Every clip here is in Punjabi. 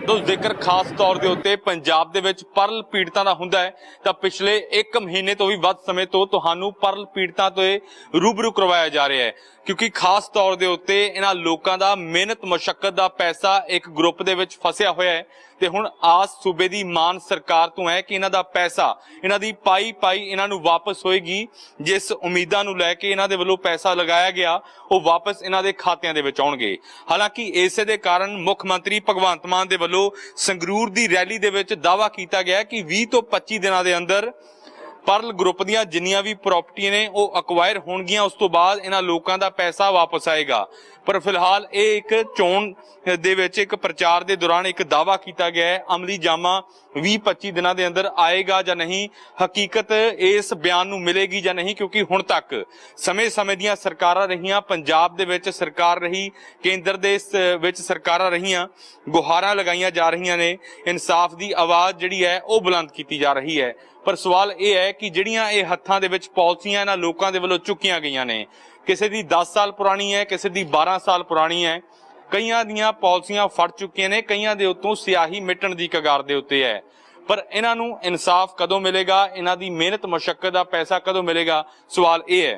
तो जिक्र खास तौर के उत्ते पंजाब दे विच परल पीड़ितां दा हुंदा है तां पिछले 1 महीने तो भी वध समय तो तुहानू परल पीड़ितां तो रूबरू करवाया जा रहा है, क्योंकि खास तौर के उत्ते इन्हां लोकां दा मेहनत मशक्कत दा पैसा एक ग्रुप दे विच फसिया होया है ते हुण आस सूबे दी मान सरकार तो है कि इन्हां दा पैसा इन्हां दी पाई इन्हां नू वापस होएगी। जिस उम्मीदां नू लैके इन्हां दे वल्लों पैसा लगाया गया वो वापस इन्हां दे खातियां दे विच आउणगे। हालांकि इसे दे कारण मुख मंत्री भगवंत मान दे वल्लों संगरूर दी रैली दे विच दावा कीता गया कि 20 तो 25 दिनां दे अंदर परल ग्रुप दियां जिन्नियां भी प्रॉपर्टी ने वो अक्वायर होणगियां, उस तो बाद इन्हां लोकां दा पैसा वापस आएगा। पर फिलहाल ये एक चोण दे विच एक प्रचार दे दौरान एक दावा कीता गया है, अमली जामा 20-25 दिनां दे अंदर आएगा जां नहीं, हकीकत इस बयान नूं मिलेगी जां नहीं, क्योंकि हुण तक समय समय दियां सरकारां रहियां, पंजाब दे विच सरकार रही, केंद्र दे विच सरकारां रहियां, गुहारां लगाईयां जा रहियां ने, इंसाफ दी आवाज़ जिहड़ी है वो बुलंद कीती जा रही है। पर सवाल यह है कि जिहड़ियां ये हत्थां दे विच पॉलिसियां इन्हां लोकां दे वल्लों चुकीआं गईयां ने, किसी दी 10 साल पुरानी है, किसी दी 12 साल पुरानी है, कईयां दियां पॉलिसियां फड़ चुकीआं ने, कईयां दे उत्तों सियाही मिटण दी कगार दे उत्ते है। पर इन्हां नूं इंसाफ कदों मिलेगा, इन्हां दी मेहनत मशक्कत दा पैसा कदों मिलेगा, सवाल यह है।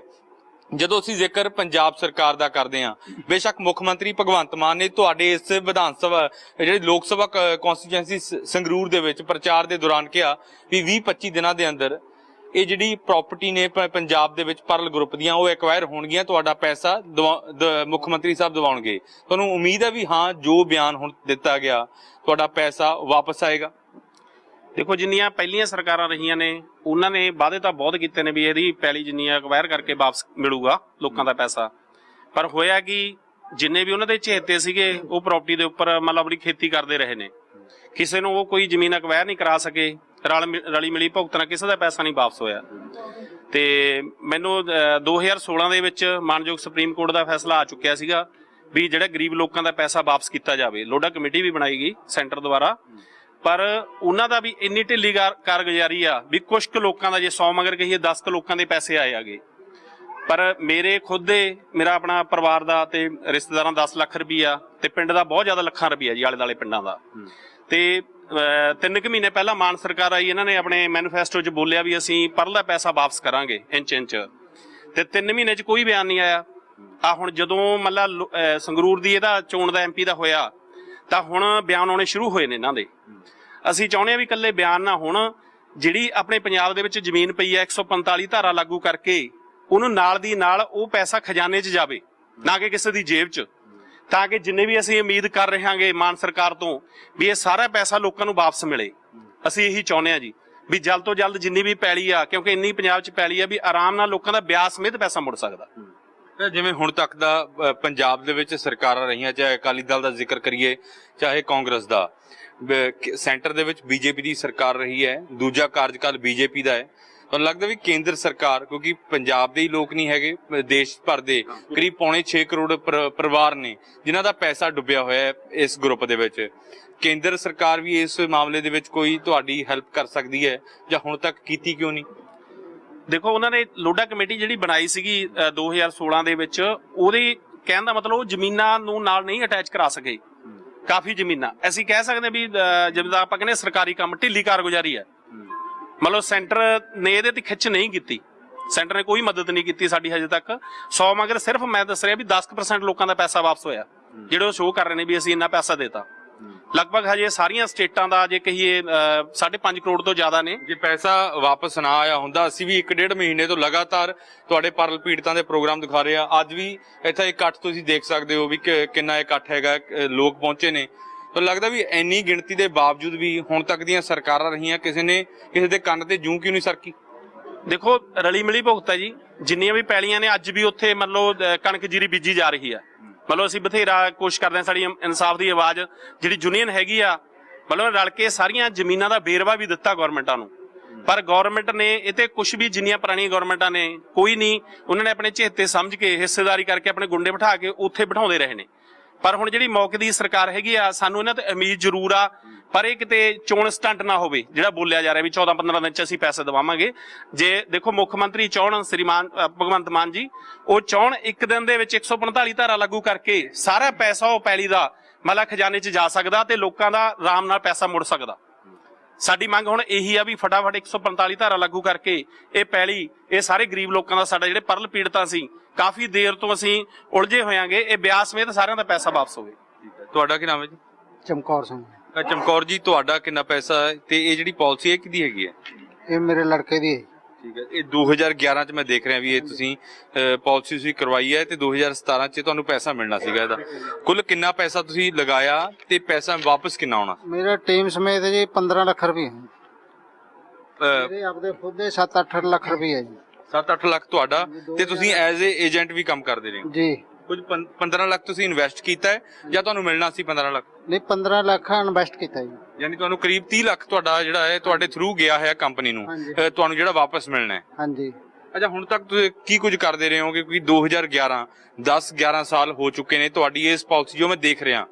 ਜਦੋਂ ਅਸੀਂ ਜ਼ਿਕਰ ਪੰਜਾਬ ਸਰਕਾਰ ਦਾ ਕਰਦੇ ਹਾਂ, ਬੇਸ਼ੱਕ ਮੁੱਖ ਮੰਤਰੀ ਭਗਵੰਤ ਮਾਨ ਨੇ ਤੁਹਾਡੇ ਇਸ ਵਿਧਾਨ ਸਭਾ ਜਿਹੜੀ ਲੋਕ ਸਭਾ ਕੌਂਸਟੀਚੁਐਂਸੀ ਸੰਗਰੂਰ ਦੇ ਵਿੱਚ ਪ੍ਰਚਾਰ ਦੇ ਦੌਰਾਨ ਕਿਹਾ ਵੀ 20-25 ਦਿਨਾਂ ਦੇ ਅੰਦਰ ਇਹ ਜਿਹੜੀ ਪ੍ਰਾਪਰਟੀ ਨੇ ਪੰਜਾਬ ਦੇ ਵਿੱਚ ਪਰਲ ਗਰੁੱਪ ਦੀਆਂ ਉਹ ਐਕਵਾਇਰ ਹੋਣਗੀਆਂ, ਤੁਹਾਡਾ ਪੈਸਾ ਮੁੱਖ ਮੰਤਰੀ ਸਾਹਿਬ ਦਿਵਾਉਣਗੇ। ਤੁਹਾਨੂੰ ਉਮੀਦ ਹੈ ਵੀ ਹਾਂ ਜੋ ਬਿਆਨ ਹੁਣ ਦਿੱਤਾ ਗਿਆ ਤੁਹਾਡਾ ਪੈਸਾ ਵਾਪਸ ਆਏਗਾ? देखो जिन्नियां पहलियां सरकारां रहियां ने उन्होंने वादे तो बहुत कीते ने भी इहदी पैली जिन्नियां अक्वायर करके वापस मिलूगा लोकां दा पैसा, पर होया कि जिन्ने भी उन्हां दे चहेते सीगे वो प्रॉपर्टी दे उपर मतलब अपनी खेती करते रहे ने, किसी नूं वो कोई जमीन अक्वायर नहीं करा सके, रली मिली भुगत नाल किसी दा पैसा नहीं वापस होया। ते मैनूं 2016 दे विच मानयोग सुप्रीम कोर्ट दा फैसला आ चुक्या सीगा भी जिहड़ा गरीब लोकां दा पैसा वापस कीता जावे। लोढ़ा कमेटी भी बनाई गई सेंटर द्वारा, पर उन्हां दा भी इन्नी ढिली कारगुजारी आ भी कुछ क लोकां दा जे 100 मगर कहिए 10 क लोकां दे पैसे आए आगे। पर मेरे खुद दे मेरा अपना परिवार दा ते रिश्तेदारां 10 लाख रुपया ते पिंड दा बहुत ज्यादा लखां रुपया जी आले दुआले पिंडां दा। ते 3 महीने पहला मान सरकार आई, इन्हां ने अपने मैनीफेस्टो च बोलिया भी असीं परल दा पैसा वापस करांगे इंच ते 3 महीने च कोई बयान नहीं आया। आ हुण जदों मतलब संगरूर दी इहदा चोण दा MP दा होया तां हुण बयान आउणे शुरू होए ने इन्हां दे। ਅਸੀਂ ਚਾਹੁੰਦੇ ਹਾਂ ਵੀ ਇਕੱਲੇ ਬਿਆਨ ਨਾ ਹੋਣ, ਜਿਹੜੀ ਆਪਣੇ ਪੰਜਾਬ ਦੇ ਵਿੱਚ ਜ਼ਮੀਨ ਪਈ ਹੈ 145 ਧਾਰਾ ਲਾਗੂ ਕਰਕੇ ਉਹਨੂੰ ਨਾਲ ਦੀ ਨਾਲ ਉਹ ਪੈਸਾ ਖਜ਼ਾਨੇ 'ਚ ਜਾਵੇ, ਨਾ ਕਿ ਕਿਸੇ ਦੀ ਜੇਬ 'ਚ, ਤਾਂ ਕਿ ਜਿੰਨੇ ਵੀ ਅਸੀਂ ਉਮੀਦ ਕਰ ਰਹੇ ਹਾਂਗੇ ਮਾਨ ਸਰਕਾਰ ਤੋਂ ਵੀ ਇਹ ਸਾਰਾ ਪੈਸਾ ਲੋਕਾਂ ਨੂੰ ਵਾਪਸ ਮਿਲੇ। ਅਸੀਂ ਇਹੀ ਚਾਹੁੰਦੇ ਹਾਂ ਜੀ ਵੀ ਜਲਦ ਤੋਂ ਜਲਦ ਜਿੰਨੀ ਵੀ ਪੈਲੀ ਆ, ਕਿਉਂਕਿ ਇੰਨੀ ਪੰਜਾਬ 'ਚ ਪੈਲੀ ਆ ਵੀ ਆਰਾਮ ਨਾਲ ਲੋਕਾਂ ਦਾ ਵਿਆਜ ਸਮੇਤ ਪੈਸਾ ਮੁੜ ਸਕਦਾ। ਜਿਵੇਂ ਹੁਣ ਤੱਕ ਦਾ ਪੰਜਾਬ ਦੇ ਵਿੱਚ ਸਰਕਾਰਾਂ ਰਹੀਆਂ, ਚਾਹੇ ਅਕਾਲੀ ਦਲ ਦਾ ਜ਼ਿਕਰ ਕਰੀਏ ਚਾਹੇ ਕਾਂਗਰਸ ਦਾ, ਸੈਂਟਰ ਦੇ ਵਿੱਚ ਬੀਜੇਪੀ ਦੀ ਸਰਕਾਰ ਰਹੀ ਹੈ, ਦੂਜਾ ਕਾਰਜਕਾਲ ਬੀਜੇਪੀ ਦਾ ਹੈ। ਤੁਹਾਨੂੰ ਲੱਗਦਾ ਵੀ ਕੇਂਦਰ ਸਰਕਾਰ, ਕਿਉਂਕਿ ਪੰਜਾਬ ਦੇ ਹੀ ਲੋਕ ਨਹੀਂ ਹੈਗੇ, ਦੇਸ਼ ਭਰ ਦੇ ਕਰੀਬ 6.25 ਕਰੋੜ ਪਰਿਵਾਰ ਨੇ ਜਿਨ੍ਹਾਂ ਦਾ ਪੈਸਾ ਡੁੱਬਿਆ ਹੋਇਆ ਹੈ ਇਸ ਗਰੁੱਪ ਦੇ ਵਿੱਚ, ਕੇਂਦਰ ਸਰਕਾਰ ਵੀ ਇਸ ਮਾਮਲੇ ਦੇ ਵਿੱਚ ਕੋਈ ਤੁਹਾਡੀ ਹੈਲਪ ਕਰ ਸਕਦੀ ਹੈ ਜਾਂ ਹੁਣ ਤੱਕ ਕੀਤੀ ਕਿਉਂ ਨਹੀਂ? ਦੇਖੋ ਉਹਨਾਂ ਨੇ ਲੋਢਾ ਕਮੇਟੀ ਜਿਹੜੀ ਬਣਾਈ ਸੀਗੀ 2016 ਦੇ ਵਿੱਚ, ਉਹਦੇ ਕਹਿਣ ਦਾ ਮਤਲਬ ਉਹ ਜ਼ਮੀਨਾਂ ਨੂੰ ਨਾਲ ਨਹੀਂ ਅਟੈਚ ਕਰਾ ਸਕੇ। ਕਾਫੀ ਜ਼ਮੀਨਾਂ ਅਸੀਂ ਕਹਿ ਸਕਦੇ ਵੀ ਜਿਵੇਂ ਆਪਾਂ ਕਹਿੰਦੇ ਸਰਕਾਰੀ ਕੰਮ ਢਿੱਲੀ ਕਾਰਗੁਜ਼ਾਰੀ ਹੈ, ਮਤਲਬ ਸੈਂਟਰ ਨੇ ਇਹਦੇ ਤੇ ਖਿੱਚ ਨਹੀਂ ਕੀਤੀ, ਸੈਂਟਰ ਨੇ ਕੋਈ ਮਦਦ ਨਹੀਂ ਕੀਤੀ ਸਾਡੀ ਹਜੇ ਤੱਕ। 100 ਮਗਰ ਸਿਰਫ ਮੈਂ ਦੱਸ ਰਿਹਾ ਵੀ 10% ਲੋਕਾਂ ਦਾ ਪੈਸਾ ਵਾਪਸ ਹੋਇਆ, ਜਿਹੜੇ ਉਹ ਸ਼ੋਅ ਕਰ ਰਹੇ ਨੇ ਵੀ ਅਸੀਂ ਇੰਨਾ ਪੈਸਾ ਦੇਤਾ। ਲਗਭਗ ਹਜੇ ਸਾਰੀਆਂ ਸਟੇਟਾਂ ਦਾ ਜੇ ਕਹੀਏ 5.5 ਕਰੋੜ ਤੋਂ ਜ਼ਿਆਦਾ ਨੇ। ਜੇ ਪੈਸਾ ਵਾਪਸ ਨਾ ਆਇਆ ਹੁੰਦਾ, ਅਸੀਂ ਵੀ 1.5 ਮਹੀਨੇ ਤੋਂ ਲਗਾਤਾਰ ਤੁਹਾਡੇ ਪਰਲ ਪੀੜਤਾਂ ਦੇ ਪ੍ਰੋਗਰਾਮ ਦਿਖਾ ਰਹੇ ਆ। ਅੱਜ ਵੀ ਇੱਥੇ ਇਕੱਠ ਤੁਸੀਂ ਦੇਖ ਸਕਦੇ ਹੋ ਵੀ ਕਿੰਨਾ ਇਕੱਠ ਹੈਗਾ, ਲੋਕ ਪਹੁੰਚੇ ਨੇ। ਤਾਂ ਲੱਗਦਾ ਵੀ ਇੰਨੀ ਗਿਣਤੀ ਦੇ ਬਾਵਜੂਦ ਵੀ ਹੁਣ ਤੱਕ ਦੀਆਂ ਸਰਕਾਰਾਂ ਰਹੀਆਂ, ਕਿਸੇ ਨੇ ਕਿਸੇ ਦੇ ਕੰਨ ਤੇ ਜੂੰ ਕਿਉਂ ਨਹੀਂ ਸਰਕੀ? ਦੇਖੋ ਰਲੀ ਮਿਲੀ ਭੁਗਤ ਹੈ ਜੀ, ਜਿੰਨੀਆਂ ਵੀ ਪੈਲੀਆਂ ਨੇ ਅੱਜ ਵੀ ਉੱਥੇ ਮਤਲਬ ਕਣਕ ਜੀਰੀ ਬੀਜੀ ਜਾ ਰਹੀ ਆ। ਮਤਲਬ ਅਸੀਂ ਬਥੇਰਾ ਕੋਸ਼ਿਸ਼ ਕਰਦੇ ਹਾਂ, ਸਾਡੀ ਇਨਸਾਫ ਦੀ ਆਵਾਜ਼ ਜਿਹੜੀ ਯੂਨੀਅਨ ਹੈਗੀ ਆ, ਮਤਲਬ ਰਲ ਕੇ ਸਾਰੀਆਂ ਜ਼ਮੀਨਾਂ ਦਾ ਵੇਰਵਾ ਵੀ ਦਿੱਤਾ ਗੌਰਮੈਂਟਾਂ ਨੂੰ, ਪਰ ਗੌਰਮੈਂਟ ਨੇ ਇਹ ਤੇ ਕੁਛ ਵੀ ਜਿੰਨੀਆਂ ਪੁਰਾਣੀਆਂ ਗੌਰਮੈਂਟਾਂ ਨੇ ਕੋਈ ਨਹੀਂ, ਉਹਨਾਂ ਨੇ ਆਪਣੇ ਚਹੇਤੇ ਸਮਝ ਕੇ ਹਿੱਸੇਦਾਰੀ ਕਰਕੇ ਆਪਣੇ ਗੁੰਡੇ ਬਿਠਾ ਕੇ ਉੱਥੇ ਬਿਠਾਉਂਦੇ ਰਹੇ ਨੇ ਪਰ ਹੁਣ ਜਿਹੜੀ ਮੌਕੇ ਦੀ ਸਰਕਾਰ ਹੈਗੀ ਆ, ਸਾਨੂੰ ਇਹਨਾਂ ਤੇ ਉਮੀਦ ਜ਼ਰੂਰ ਆ, ਪਰ ਇਹ ਕਿਤੇ ਚੋਣ ਸਟੰਟ ਨਾ ਹੋਵੇ ਜਿਹੜਾ ਬੋਲਿਆ ਜਾ ਰਿਹਾ ਵੀ 14-15 ਦਿਨ ਚ ਅਸੀਂ ਪੈਸੇ ਦਵਾਵਾਂਗੇ। ਜੇ ਦੇਖੋ ਮੁੱਖ ਮੰਤਰੀ ਚਾਹਣ, ਸ੍ਰੀਮਾਨ ਭਗਵੰਤ ਮਾਨ ਜੀ, ਉਹ ਚਾਹਣ ਇੱਕ ਦਿਨ ਦੇ ਵਿੱਚ 145 ਧਾਰਾ ਲਾਗੂ ਕਰਕੇ ਸਾਰਾ ਪੈਸਾ ਉਹ ਪੈਲੀ ਦਾ ਮਤਲਬ ਖਜ਼ਾਨੇ 'ਚ ਜਾ ਸਕਦਾ ਤੇ ਲੋਕਾਂ ਦਾ ਆਰਾਮ ਨਾਲ ਪੈਸਾ ਮੁੜ ਸਕਦਾ। ਸਾਡੀ ਮੰਗ ਹੁਣ ਇਹੀ ਆ ਵੀ ਫਟਾਫਟ 145 ਧਾਰਾ ਲਾਗੂ ਕਰਕੇ ਇਹ ਪੈਲੀ, ਇਹ ਸਾਰੇ ਗਰੀਬ ਲੋਕਾਂ ਦਾ, ਸਾਡਾ ਜਿਹੜੇ ਪਰਲ ਪੀੜਤਾਂ ਸੀ ਕਾਫੀ ਦੇਰ ਤੋਂ ਅਸੀਂ ਉਲਝੇ ਹੋਇਆਂਗੇ, ਇਹ ਬਿਆਸ ਸਮੇਤ ਸਾਰਿਆਂ ਦਾ ਪੈਸਾ ਵਾਪਸ ਹੋਵੇ। ਤੁਹਾਡਾ ਕੀ ਨਾਮ ਹੈ ਜੀ? ਚਮਕੌਰ ਸਿੰਘ। ਚਮਕੌਰ ਜੀ, ਤੁਹਾਡਾ ਕਿੰਨਾ ਪੈਸਾ ਹੈ ਤੇ ਇਹ ਜਿਹੜੀ ਪਾਲਿਸੀ ਹੈ ਕਿਹਦੀ ਹੈਗੀ ਹੈ? ਇਹ ਮੇਰੇ ਲੜਕੇ ਦੀ ਹੈ। ਠੀਕ ਹੈ। ਇਹ 2011 ਚ ਮੈਂ ਦੇਖ ਰਿਹਾ ਵੀ ਇਹ ਤੁਸੀਂ ਪਾਲਿਸੀ ਤੁਸੀਂ ਕਰਵਾਈ ਹੈ ਤੇ 2017 ਚ ਤੁਹਾਨੂੰ ਪੈਸਾ ਮਿਲਣਾ ਸੀਗਾ ਇਹਦਾ। ਕੁੱਲ ਕਿੰਨਾ ਪੈਸਾ ਤੁਸੀਂ ਲਗਾਇਆ ਤੇ ਪੈਸਾ ਵਾਪਸ ਕਿੰਨਾ ਆਉਣਾ? ਮੇਰਾ ਟੀਮ ਸਮੇਤ ਜੀ 15 ਲੱਖ ਰੁਪਏ ਮੇਰੇ ਆਪਦੇ ਖੁਦ ਦੇ 7-8 ਲੱਖ ਰੁਪਏ ਜੀ। 7-8 ਲੱਖ ਤੁਹਾਡਾ ਤੇ ਤੁਸੀਂ ਐਜ਼ ਏ ਏਜੰਟ ਵੀ ਕੰਮ ਕਰਦੇ ਰਹੇ ਜੀ। ਕੁਝ 15 ਲੱਖ ਤੁਸੀਂ ਇਨਵੈਸਟ ਕੀਤਾ ਹੈ ਜਾਂ ਤੁਹਾਨੂੰ ਮਿਲਣਾ ਸੀ 15 ਲੱਖ? ਨਹੀਂ, 15 ਲੱਖ ਇਨਵੈਸਟ ਕੀਤਾ ਜੀ। ਯਾਨੀ ਤੁਹਾਨੂੰ ਕਰੀਬ 30 ਲੱਖ ਤੁਹਾਡਾ ਜਿਹੜਾ ਹੈ ਤੁਹਾਡੇ ਥਰੂ ਗਿਆ ਹੈ ਕੰਪਨੀ ਨੂੰ, ਤੁਹਾਨੂੰ ਜਿਹੜਾ ਵਾਪਸ ਮਿਲਣਾ ਹੈ। ਹਾਂਜੀ। ਅੱਛਾ, ਹੁਣ ਤੱਕ ਤੁਸੀਂ ਕੀ ਕੁਝ ਕਰਦੇ ਰਹੇ ਹੋ? ਕਿਉਂਕਿ 2011 10-11 ਸਾਲ ਹੋ ਚੁੱਕੇ ਨੇ ਤੁਹਾਡੀ ਇਸ ਪਾਲਿਸੀ ਜੋ ਮੈਂ ਦੇਖ ਰਿਹਾ।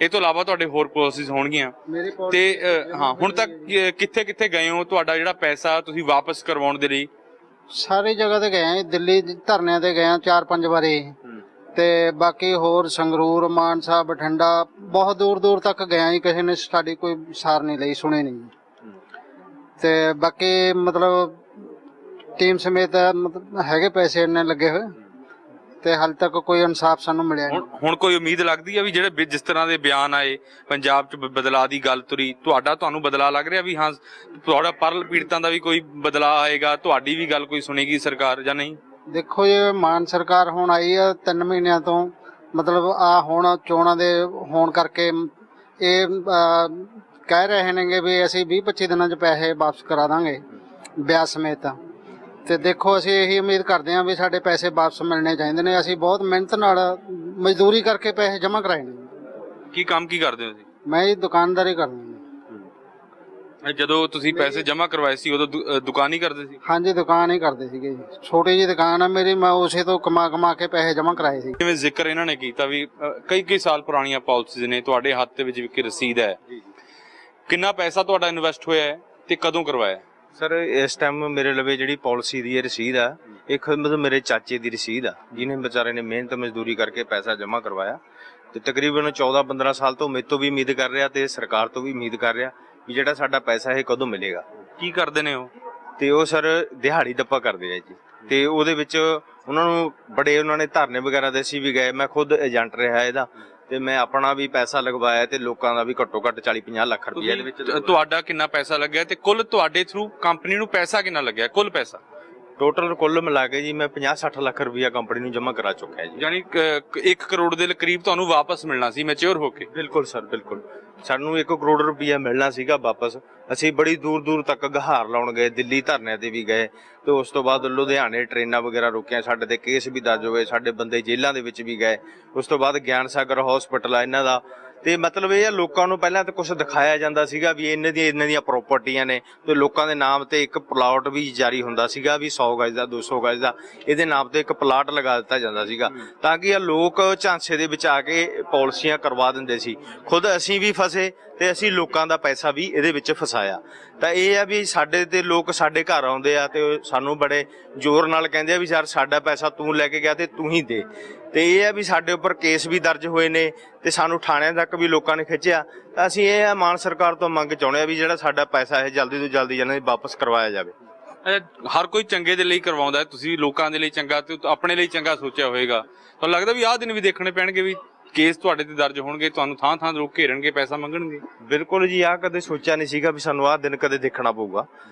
ਇਹ ਤੋਂ ਇਲਾਵਾ ਤੁਹਾਡੇ ਹੋਰ ਪਾਲਿਸੀਜ਼ ਹੋਣਗੀਆਂ ਤੇ ਹਾਂ, ਹੁਣ ਤੱਕ ਕਿੱਥੇ ਕਿੱਥੇ ਗਏ ਹੋ? ਤੁਹਾਡਾ ਜਿਹੜਾ ਪੈਸਾ ਤੁਸੀਂ ਵਾਪਸ ਕਰਵਾਉਣ ਦੇ ਲਈ ਸਾਰੀ ਜਗ੍ਹਾ ਤੇ ਗਏ ਆ। ਦਿੱਲੀ ਧਰਨਿਆਂ ਤੇ ਗਏ ਆ 4-5 ਵਾਰੀ, ਤੇ ਬਾਕੀ ਹੋਰ ਸੰਗਰੂਰ, ਮਾਨਸਾ, ਬਠਿੰਡਾ, ਬਹੁਤ ਦੂਰ ਦੂਰ ਤੱਕ ਗਏ ਆ ਜੀ। ਕਿਸੇ ਨੇ ਸਾਡੀ ਕੋਈ ਸਾਰ ਨਹੀਂ ਲਈ, ਸੁਣੀ ਨਹੀਂ। ਤੇ ਬਾਕੀ ਮਤਲਬ ਟੀਮ ਸਮੇਤ ਮਤਲਬ ਹੈਗੇ ਪੈਸੇ ਇੰਨੇ ਲੱਗੇ ਹੋਏ ਤੇ ਹਾਲੇ ਤੱਕ ਕੋਈ ਇਨਸਾਫ ਸਾਨੂੰ ਮਿਲਿਆ ਨਹੀਂ। ਹੁਣ ਕੋਈ ਉਮੀਦ ਲੱਗਦੀ ਹੈ ਵੀ ਜਿਹੜੇ ਜਿਸ ਤਰ੍ਹਾਂ ਦੇ ਬਿਆਨ ਆਏ, ਪੰਜਾਬ 'ਚ ਬਦਲਾਅ ਦੀ ਗੱਲ ਤੁਰੀ, ਤੁਹਾਨੂੰ ਬਦਲਾਅ ਲੱਗ ਰਿਹਾ ਵੀ ਹਾਂ ਤੁਹਾਡਾ ਪਰਲ ਪੀੜਤਾਂ ਦਾ ਵੀ ਕੋਈ ਬਦਲਾਅ ਆਏਗਾ, ਤੁਹਾਡੀ ਵੀ ਗੱਲ ਕੋਈ ਸੁਣੇਗੀ ਸਰਕਾਰ ਜਾਂ ਨਹੀਂ? ਦੇਖੋ ਜੀ, ਮਾਨ ਸਰਕਾਰ ਹੁਣ ਆਈ ਆ 3 ਮਹੀਨਿਆਂ ਤੋਂ, ਮਤਲਬ ਆ ਹੁਣ ਚੋਣਾਂ ਦੇ ਹੋਣ ਕਰਕੇ ਇਹ ਕਹਿ ਰਹੇ ਨੇਗੇ ਵੀ ਅਸੀਂ 20-25 ਦਿਨਾਂ 'ਚ ਪੈਸੇ ਵਾਪਸ ਕਰਾ ਦਾਂਗੇ ਵਿਆਜ ਸਮੇਤ। ਤੇ ਦੇਖੋ ਅਸੀਂ ਇਹੀ ਉਮੀਦ ਕਰਦੇ ਹਾਂ ਵੀ ਸਾਡੇ ਪੈਸੇ ਵਾਪਸ ਮਿਲਣੇ ਚਾਹੀਦੇ ਨੇ। ਅਸੀਂ ਬਹੁਤ ਮਿਹਨਤ ਨਾਲ ਮਜ਼ਦੂਰੀ ਕਰਕੇ ਪੈਸੇ ਜਮ੍ਹਾਂ ਕਰਾਏ ਨੇ। ਕੀ ਕੰਮ ਕੀ ਕਰਦੇ ਹੋ ਤੁਸੀਂ? ਮੈਂ ਜੀ ਦੁਕਾਨਦਾਰੀ ਕਰਦਾ। ਜਦੋਂ ਤੁਸੀਂ ਪੈਸੇ ਜਮ੍ਹਾਂ ਕਰਵਾਏ ਸੀ ਉਦੋਂ ਦੁਕਾਨ ਹੀ ਕਰਦੇ ਸੀ? ਹਾਂਜੀ, ਦੁਕਾਨ ਹੀ ਕਰਦੇ ਸੀਗੇ ਜੀ। ਛੋਟੀ ਜਿਹੀ ਦੁਕਾਨ ਆ ਮੇਰੀ, ਮੈਂ ਉਸੇ ਤੋਂ ਕਮਾ ਕੇ ਪੈਸੇ ਜਮ੍ਹਾਂ ਕਰਾਏ ਸੀ। ਜਿਵੇਂ ਜ਼ਿਕਰ ਇਹਨਾਂ ਨੇ ਕੀਤਾ ਵੀ ਕਈ ਸਾਲ ਪੁਰਾਣੀਆਂ ਪਾਲਿਸੀਜ਼ ਨੇ, ਤੁਹਾਡੇ ਹੱਥ ਦੇ ਵਿੱਚ ਵੀ ਇੱਕ ਰਸੀਦ ਹੈ। ਕਿੰਨਾ ਪੈਸਾ ਤੁਹਾਡਾ ਇਨਵੈਸਟ ਹੋਇਆ ਹੈ ਤੇ ਕਦੋਂ ਕਰਵਾਇਆ? ਸਰ, ਇਸ ਟਾਈਮ ਮੇਰੇ ਲਵੇ ਜਿਹੜੀ ਪਾਲਿਸੀ ਦੀ ਰਸੀਦ ਆ, ਇੱਕ ਮਤਲਬ ਮੇਰੇ ਚਾਚੇ ਦੀ ਰਸੀਦ ਆ, ਜਿਹਨੇ ਵਿਚਾਰੇ ਨੇ ਮਿਹਨਤ ਮਜ਼ਦੂਰੀ ਕਰਕੇ ਪੈਸਾ ਜਮ੍ਹਾਂ ਕਰਵਾਇਆ ਤੇ ਤਕਰੀਬਨ 14-15 ਸਾਲ ਤੋਂ ਮੇਰੇ ਤੋਂ ਵੀ ਉਮੀਦ ਕਰ ਰਿਹਾ ਤੇ ਸਰਕਾਰ ਤੋਂ ਵੀ ਉਮੀਦ ਕਰ ਰਿਹਾ ਵੀ ਜਿਹੜਾ ਸਾਡਾ ਪੈਸਾ ਇਹ ਕਦੋਂ ਮਿਲੇਗਾ। ਕੀ ਕਰਦੇ ਨੇ ਉਹ? ਤੇ ਉਹ ਸਰ ਦਿਹਾੜੀ ਦੱਪਾ ਕਰਦੇ ਆ ਜੀ। ਤੇ ਉਹਦੇ ਵਿੱਚ ਉਹਨਾਂ ਨੇ ਧਰਨੇ ਵਗੈਰਾ ਦੇ ਅਸੀਂ ਵੀ ਗਏ। ਮੈਂ ਖੁਦ ਏਜੰਟ ਰਿਹਾ ਇਹਦਾ ਤੇ ਮੈਂ ਆਪਣਾ ਵੀ ਪੈਸਾ ਲਗਵਾਇਆ ਤੇ ਲੋਕਾਂ ਦਾ ਵੀ ਘੱਟੋ ਘੱਟ 40-50 ਲੱਖ ਰੁਪਏ ਇਹਦੇ ਵਿੱਚ। ਤੁਹਾਡਾ ਕਿੰਨਾ ਪੈਸਾ ਲੱਗਿਆ ਤੇ ਕੁੱਲ ਤੁਹਾਡੇ ਥਰੂ ਕੰਪਨੀ ਨੂੰ ਪੈਸਾ ਕਿੰਨਾ ਲੱਗਿਆ? ਕੁੱਲ ਪੈਸਾ ਟੋਟਲ ਕੁੱਲ ਮਿਲਾ ਕੇ ਜੀ ਮੈਂ 50-60 ਲੱਖ ਰੁਪਇਆ ਕੰਪਨੀ ਨੂੰ ਜਮ੍ਹਾਂ ਕਰਾ ਚੁੱਕਿਆ ਜੀ। ਯਾਨੀ 1 ਕਰੋੜ ਦੇ ਕਰੀਬ ਤੁਹਾਨੂੰ ਵਾਪਸ ਮਿਲਣਾ ਸੀ ਮੈਚੁਰ ਹੋ ਕੇ? ਬਿਲਕੁਲ ਸਰ, ਬਿਲਕੁਲ। ਸਾਨੂੰ 1 ਕਰੋੜ ਰੁਪਇਆ ਮਿਲਣਾ ਸੀਗਾ ਵਾਪਸ। ਅਸੀਂ ਬੜੀ ਦੂਰ ਦੂਰ ਤੱਕ ਗਹਾਰ ਲਾਉਣ ਗਏ, ਦਿੱਲੀ ਧਰਨਿਆਂ ਤੇ ਵੀ ਗਏ ਤੇ ਉਸ ਤੋਂ ਬਾਅਦ ਲੁਧਿਆਣੇ ਟ੍ਰੇਨਾਂ ਵਗੈਰਾ ਰੋਕੀਆਂ, ਸਾਡੇ ਤੇ ਕੇਸ ਵੀ ਦਰਜ ਹੋਏ, ਸਾਡੇ ਬੰਦੇ ਜੇਲ੍ਹਾਂ ਦੇ ਵਿੱਚ ਵੀ ਗਏ। ਉਸ ਤੋਂ ਬਾਅਦ ਗਿਆਨ ਸਾਗਰ ਹਸਪੀਟਲ ਆ ਇਹਨਾਂ ਦਾ, ਤੇ ਮਤਲਬ ਇਹ ਆ ਲੋਕਾਂ ਨੂੰ ਪਹਿਲਾਂ ਤਾਂ ਕੁਝ ਦਿਖਾਇਆ ਜਾਂਦਾ ਸੀਗਾ ਵੀ ਇਹਨਾਂ ਦੀਆਂ ਪ੍ਰਾਪਰਟੀਆਂ ਨੇ ਤੇ ਲੋਕਾਂ ਦੇ ਨਾਮ ਤੇ ਇੱਕ ਪਲਾਟ ਵੀ ਜਾਰੀ ਹੁੰਦਾ ਸੀਗਾ ਵੀ 100 ਗਜ ਦਾ 200 ਗਜ ਦਾ, ਇਹਦੇ ਨਾਮ ਤੇ ਇੱਕ ਪਲਾਟ ਲਗਾ ਦਿੱਤਾ ਜਾਂਦਾ ਸੀਗਾ ਤਾਂ ਕਿ ਇਹ ਲੋਕ ਝਾਂਸੇ ਦੇ ਵਿੱਚ ਆ ਕੇ ਪਾਲਿਸੀਆਂ ਕਰਵਾ ਦਿੰਦੇ ਸੀ। ਖੁਦ ਅਸੀਂ ਵੀ ਫਸੇ ਤੇ ਅਸੀਂ ਲੋਕਾਂ ਦਾ ਪੈਸਾ ਵੀ ਇਹਦੇ ਵਿੱਚ ਫਸਾਇਆ। ਤਾਂ ਇਹ ਆ ਵੀ ਸਾਡੇ ਤੇ ਲੋਕ ਸਾਡੇ ਘਰ ਆਉਂਦੇ ਆ ਤੇ ਸਾਨੂੰ ਬੜੇ ਜ਼ੋਰ ਨਾਲ ਕਹਿੰਦੇ ਆ ਵੀ ਯਾਰ ਸਾਡਾ ਪੈਸਾ ਤੂੰ ਲੈ ਕੇ ਗਿਆ ਤੇ ਤੂੰ ਹੀ ਦੇ। ਤੇ ਇਹ ਆ ਵੀ ਸਾਡੇ ਉੱਪਰ ਕੇਸ ਵੀ ਦਰਜ ਹੋਏ ਨੇ ਤੇ ਸਾਨੂੰ ਥਾਣਿਆਂ ਤੱਕ ਵੀ ਲੋਕਾਂ ਨੇ ਖਿੱਚਿਆ। ਤਾਂ ਅਸੀਂ ਇਹ ਆ ਮਾਨ ਸਰਕਾਰ ਤੋਂ ਮੰਗ ਚਾਹੁੰਦੇ ਆ ਵੀ ਜਿਹੜਾ ਸਾਡਾ ਪੈਸਾ ਹੈ ਜਲਦੀ ਤੋਂ ਜਲਦੀ ਇਹਨਾਂ ਨੂੰ ਵਾਪਸ ਕਰਵਾਇਆ ਜਾਵੇ। ਹਰ ਕੋਈ ਚੰਗੇ ਦੇ ਲਈ ਕਰਵਾਉਂਦਾ, ਤੁਸੀਂ ਲੋਕਾਂ ਦੇ ਲਈ ਚੰਗਾ ਤੇ ਆਪਣੇ ਲਈ ਚੰਗਾ ਸੋਚਿਆ ਹੋਏਗਾ। ਤੁਹਾਨੂੰ ਲੱਗਦਾ ਵੀ ਆਹ ਦਿਨ ਵੀ ਦੇਖਣੇ ਪੈਣਗੇ ਵੀ ਕੇਸ ਤੁਹਾਡੇ ਤੇ ਦਰਜ ਹੋਣਗੇ, ਤੁਹਾਨੂੰ ਥਾਂ ਥਾਂ ਲੋਕ ਘੇਰਨਗੇ, ਪੈਸਾ ਮੰਗਣਗੇ? ਬਿਲਕੁਲ ਜੀ, ਆਹ ਕਦੇ ਸੋਚਿਆ ਨਹੀਂ ਸੀਗਾ ਵੀ ਸਾਨੂੰ ਆਹ ਦਿਨ ਕਦੇ ਦੇਖਣਾ ਪਊਗਾ।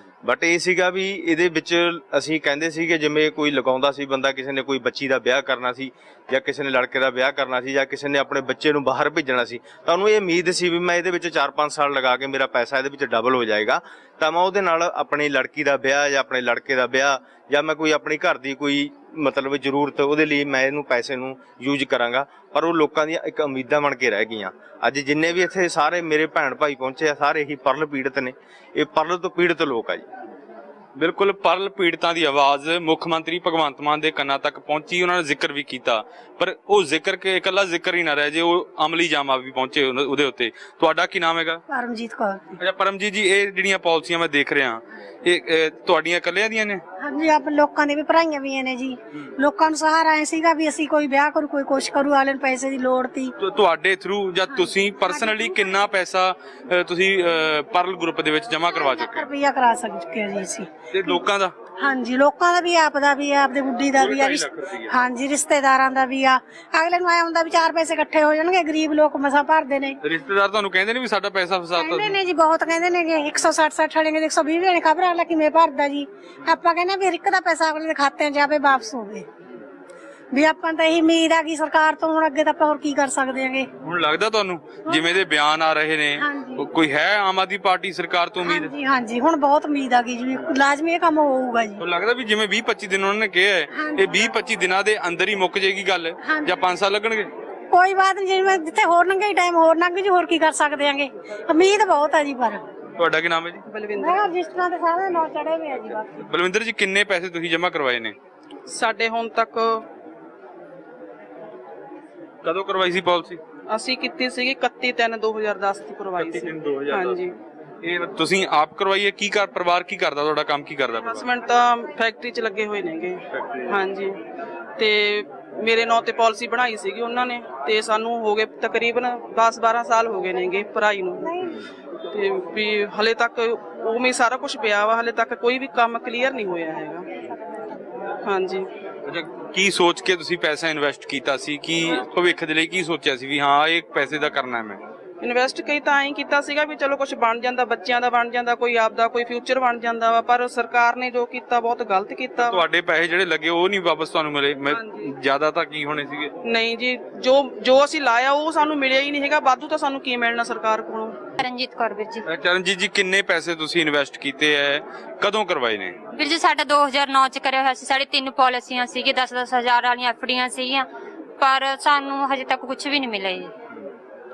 ਬਟ ਇਹ ਸੀਗਾ ਵੀ ਇਹਦੇ ਵਿੱਚ ਅਸੀਂ ਕਹਿੰਦੇ ਸੀਗੇ ਜਿਵੇਂ ਕੋਈ ਲਗਾਉਂਦਾ ਸੀ ਬੰਦਾ, ਕਿਸੇ ਨੇ ਕੋਈ ਬੱਚੀ ਦਾ ਵਿਆਹ ਕਰਨਾ ਸੀ ਜਾਂ ਕਿਸੇ ਨੇ ਲੜਕੇ ਦਾ ਵਿਆਹ ਕਰਨਾ ਸੀ ਜਾਂ ਕਿਸੇ ਨੇ ਆਪਣੇ ਬੱਚੇ ਨੂੰ ਬਾਹਰ ਭੇਜਣਾ ਸੀ, ਤਾਂ ਉਹਨੂੰ ਇਹ ਉਮੀਦ ਸੀ ਵੀ ਮੈਂ ਇਹਦੇ ਵਿੱਚ 4-5 ਸਾਲ ਲਗਾ ਕੇ ਮੇਰਾ ਪੈਸਾ ਇਹਦੇ ਵਿੱਚ ਡਬਲ ਹੋ ਜਾਏਗਾ ਤਾਂ ਮੈਂ ਉਹਦੇ ਨਾਲ ਆਪਣੀ ਲੜਕੀ ਦਾ ਵਿਆਹ ਜਾਂ ਆਪਣੇ ਲੜਕੇ ਦਾ ਵਿਆਹ ਜਾਂ ਮੈਂ ਕੋਈ ਆਪਣੀ ਘਰ ਦੀ ਕੋਈ ਮਤਲਬ ਜ਼ਰੂਰਤ ਉਹਦੇ ਲਈ ਮੈਂ ਇਹਨੂੰ ਪੈਸੇ ਨੂੰ ਯੂਜ਼ ਕਰਾਂਗਾ। ਪਰ ਉਹ ਲੋਕਾਂ ਦੀਆਂ ਇੱਕ ਉਮੀਦਾਂ ਬਣ ਕੇ ਰਹਿ ਗਈਆਂ। ਅੱਜ ਜਿੰਨੇ ਵੀ ਇੱਥੇ ਸਾਰੇ ਮੇਰੇ ਭੈਣ ਭਾਈ ਪਹੁੰਚੇ ਆ ਸਾਰੇ ਹੀ ਪਰਲ ਪੀੜਤ ਨੇ, ਇਹ ਪਰਲ ਤੋਂ ਪੀੜਤ ਲੋਕ ਆ ਜੀ। ਬਿਲਕੁਲ ਪਰਲ ਪੀੜਤਾਂ ਦੀ ਆਵਾਜ਼ ਮੁੱਖ ਮੰਤਰੀ ਭਗਵੰਤ ਮਾਨ ਦੇ ਕੰਨਾਂ ਤੱਕ ਪਹੁੰਚੀ, ਉਹਨਾਂ ਨੇ ਜ਼ਿਕਰ ਵੀ ਕੀਤਾ, ਪਰ ਉਹ ਜ਼ਿਕਰ ਇਕੱਲਾ ਜ਼ਿਕਰ ਹੀ ਨਾ ਰਹਿ ਜੇ, ਉਹ ਅਮਲੀ ਜਾਮਾ ਵੀ ਪਹੁੰਚੇ ਉਹਦੇ ਉੱਤੇ। ਤੁਹਾਡਾ ਕੀ ਨਾਮ ਹੈਗਾ? ਪਰਮਜੀਤ ਕੌਰ। ਅੱਛਾ ਪਰਮਜੀਤ ਜੀ, ਇਹ ਜਿਹੜੀਆਂ ਪਾਲਿਸੀਆਂ ਮੈਂ ਦੇਖ ਰਿਹਾ ਇਹ ਤੁਹਾਡੀਆਂ ਇਕੱਲਿਆਂ ਦੀਆਂ ਨੇ? ਹਾਂਜੀ, ਆਪ ਲੋਕਾਂ ਦੇ ਵੀ ਭਰਾਈਆਂ ਵੀ ਨੇ ਜੀ। ਲੋਕਾਂ ਨੂੰ ਸਹਾਰਾ ਐ ਸੀਗਾ ਵੀ ਅਸੀਂ ਕੋਈ ਵਿਆਹ ਕਰੂ, ਕੋਈ ਕੁਛ ਕਰੂ, ਆਲੇ ਨੂੰ ਪੈਸੇ ਦੀ ਲੋੜ ਤੀ। ਤੁਹਾਡੇ ਥਰੂ ਜਾਂ ਤੁਸੀਂ ਪਰਸਨਲੀ ਕਿੰਨਾ ਪੈਸਾ ਤੁਸੀਂ ਪਰਲ ਗਰੁੱਪ ਦੇ ਵਿੱਚ ਜਮ੍ਹਾਂ ਕਰਵਾ ਚੁੱਕੇ? ਰੁਪਈਆ ਕਰਾ ਚੁੱਕੇ ਆ ਜੀ ਅਸੀਂ। ਤੇ ਲੋਕਾਂ ਦਾ? ਹਾਂਜੀ, ਲੋਕਾਂ ਦਾ ਵੀ, ਆਪ ਦਾ ਵੀ, ਆਪਦੇ ਗੁੱਡੀ ਦਾ ਵੀ ਆ, ਹਾਂਜੀ ਰਿਸ਼ਤੇਦਾਰਾਂ ਦਾ ਵੀ ਆ। ਅਗਲੇ ਨੂੰ ਆਇਆ ਹੁੰਦਾ ਵੀ 4 ਪੈਸੇ ਇਕੱਠੇ ਹੋ ਜਾਣਗੇ, ਗਰੀਬ ਲੋਕ ਮਸਾਂ ਭਰਦੇ ਨੇ। ਰਿਸ਼ਤੇਦਾਰ ਤੁਹਾਨੂੰ ਕਹਿੰਦੇ ਨੇ ਵੀ ਸਾਡਾ ਪੈਸਾ ਫਸਾਤਾ? ਕਹਿੰਦੇ ਨੇ ਜੀ, ਬਹੁਤ ਕਹਿੰਦੇ ਨੇ ਕਿ 160 ਵਾਲੇ 120 ਵਾਲੇ ਖਬਰ ਵਾਲਾ ਕਿਵੇਂ ਭਰਦਾ ਜੀ। ਆਪਾਂ ਕਹਿੰਦੇ ਵੀ ਇੱਕ ਦਾ ਪੈਸਾ ਅਗਲੇ ਦੇ ਖਾਤੇ 'ਚ ਜਾਵੇ, ਵਾਪਸ ਹੋਵੇ। ਵੀ ਆਪਾਂ ਤਾਂ ਇਹੀ ਉਮੀਦ ਆ ਕਿ ਸਰਕਾਰ ਤੋਂ, ਹੁਣ ਅੱਗੇ ਤਾਂ ਆਪਾਂ ਹੋਰ ਕੀ ਕਰ ਸਕਦੇ ਆਂਗੇ। ਹੁਣ ਲੱਗਦਾ ਤੁਹਾਨੂੰ ਜਿਵੇਂ ਦੇ ਬਿਆਨ ਆ ਰਹੇ ਨੇ, ਕੋਈ ਹੈ ਆਮ ਆਦਮੀ ਪਾਰਟੀ ਸਰਕਾਰ ਤੋਂ ਉਮੀਦ? ਹਾਂਜੀ ਹਾਂਜੀ, ਹੁਣ ਬਹੁਤ ਉਮੀਦ ਆ ਗਈ ਜੀ, ਲਾਜ਼ਮੀ ਇਹ ਕੰਮ ਹੋਊਗਾ ਜੀ। ਲੱਗਦਾ ਵੀ ਜਿਵੇਂ 20-25 ਦਿਨ ਉਹਨਾਂ ਨੇ ਕਿਹਾ ਹੈ, ਇਹ 20-25 ਦਿਨਾਂ ਦੇ ਅੰਦਰ ਹੀ ਮੁੱਕ ਜਾਏਗੀ ਗੱਲ, ਜਾਂ 5 ਸਾਲ ਲੱਗਣਗੇ? ਕੋਈ ਬਾਤ ਨਹੀਂ, ਜਿਵੇਂ ਜਿੱਥੇ ਹੋਰ ਲੰਘੇ ਟਾਈਮ ਹੋਰ ਲੰਘ ਜੀ, ਹੋਰ ਕੀ ਕਰ ਸਕਦੇ ਆਂਗੇ। ਉਮੀਦ ਬਹੁਤ ਆ ਜੀ। ਪਰ ਤੁਹਾਡਾ ਕੀ ਨਾਮ ਹੈ ਜੀ? ਬਲਵਿੰਦਰ। ਮੈਂ ਰਜਿਸਟਰਾਂ ਤੇ ਸਾਰੇ ਨਾਂ ਚੜੇ ਹੋਏ ਆ ਜੀ। ਬਾਕੀ ਬਲਵਿੰਦਰ ਜੀ, ਕਿੰਨੇ ਪੈਸੇ ਤੁਸੀਂ ਜਮ੍ਹਾਂ ਕਰਵਾਏ ਨੇ? ਸਾਡੇ ਹੁਣ ਤੱਕ ਕਦੋਂ ਕਰਵਾਈ ਸੀ ਪਾਲਿਸੀ? ਅਸੀਂ ਕੀਤੀ ਸੀਗੀ 31/3/2010 ਦੀ ਕਰਵਾਈ ਸੀ। ਹਾਂਜੀ, ਇਹ ਤੁਸੀਂ ਆਪ ਕਰਵਾਈ ਹੈ? ਕੀ ਕਰ ਪਰਿਵਾਰ ਕੀ ਕਰਦਾ, ਤੁਹਾਡਾ ਕੰਮ ਕੀ ਕਰਦਾ? ਹਸਬੈਂਡ ਤਾਂ ਫੈਕਟਰੀ 'ਚ ਲੱਗੇ ਹੋਏ ਨੇਗੇ। ਹਾਂਜੀ, ਤੇ ਮੇਰੇ ਨਾਂ ਤੇ ਪਾਲਿਸੀ ਬਣਾਈ ਸੀਗੀ ਉਹਨਾਂ ਨੇ, ਤੇ ਸਾਨੂੰ ਹੋ ਗਏ ਤਕਰੀਬਨ 10-12 ਸਾਲ ਹੋ ਗਏ ਨੇਗੇ ਭਰਾਈ ਨੂੰ। ਤੇ ਵੀ ਹਲੇ ਤੱਕ ਉਵੇਂ ਸਾਰਾ ਕੁਝ ਪਿਆ ਵਾ, ਹਲੇ ਤੱਕ ਕੋਈ ਵੀ ਕੰਮ ਕਲੀਅਰ ਨਹੀਂ ਹੋਇਆ ਹੈਗਾ। ਹਾਂਜੀ। ਕੀ ਸੋਚ ਕੇ ਤੁਸੀਂ ਪੈਸਾ ਇਨਵੈਸਟ ਕੀਤਾ ਸੀ? ਕੀ ਭਵਿੱਖ ਦੇ ਲਈ ਕੀ ਸੋਚਿਆ ਸੀ ਵੀ ਹਾਂ ਇਹ ਪੈਸੇ ਦਾ ਕਰਨਾ ਹੈ ਮੈਂ? ਇਨਵੈਸਟ ਕਈ ਤਾਂ ਐਂ ਕੀਤਾ ਸੀਗਾ ਵੀ ਚਲੋ ਕੁਝ ਬਣ ਜਾਂਦਾ, ਬੱਚਿਆਂ ਦਾ ਬਣ ਜਾਂਦਾ, ਕੋਈ ਆਪਦਾ ਕੋਈ ਫਿਊਚਰ ਬਣ ਜਾਂਦਾ ਵਾ, ਪਰ ਸਰਕਾਰ ਨੇ ਜੋ ਕੀਤਾ ਬਹੁਤ ਗਲਤ ਕੀਤਾ। ਤੁਹਾਡੇ ਪੈਸੇ ਜਿਹੜੇ ਲੱਗੇ ਉਹ ਨਹੀਂ ਵਾਪਸ ਤੁਹਾਨੂੰ ਮਿਲੇ? ਜ਼ਿਆਦਾ ਤਾਂ ਕੀ ਹੋਣੇ ਸੀਗੇ? ਨਹੀਂ ਜੀ, ਜੋ ਅਸੀਂ ਲਾਇਆ ਉਹ ਸਾਨੂੰ ਮਿਲਿਆ ਹੀ ਨਹੀਂ ਹੈਗਾ। ਵਾਧੂ ਤਾਂ ਸਾਨੂੰ ਕੀ ਮਿਲਣਾ ਸਰਕਾਰ ਕੋਲੋਂ। ਚਰਨਜੀਤ ਕੌਰ ਵੀਰ ਜੀ। ਚਰਨਜੀਤ ਜੀ, ਕਿੰਨੇ ਪੈਸੇ ਤੁਸੀਂ ਇਨਵੈਸਟ ਕੀਤੇ ਐ, ਕਦੋਂ ਕਰਵਾਏ ਨੇ? ਵੀਰ ਜੀ, ਸਾਡਾ 2009 ਚ ਕਰਿਆ ਹੋਇਆ ਸੀ। ਸਾਡੀ 3 ਪਾਲਿਸੀਆਂ ਸੀਗੀ, 10-10 ਹਜ਼ਾਰ ਵਾਲੀਆਂ ਐਫਡੀਆਂ ਸੀਗੀਆਂ, ਪਰ ਸਾਨੂੰ ਹਜੇ ਤੱਕ ਕੁਝ ਵੀ ਨਹੀਂ ਮਿਲਿਆ ਜੀ।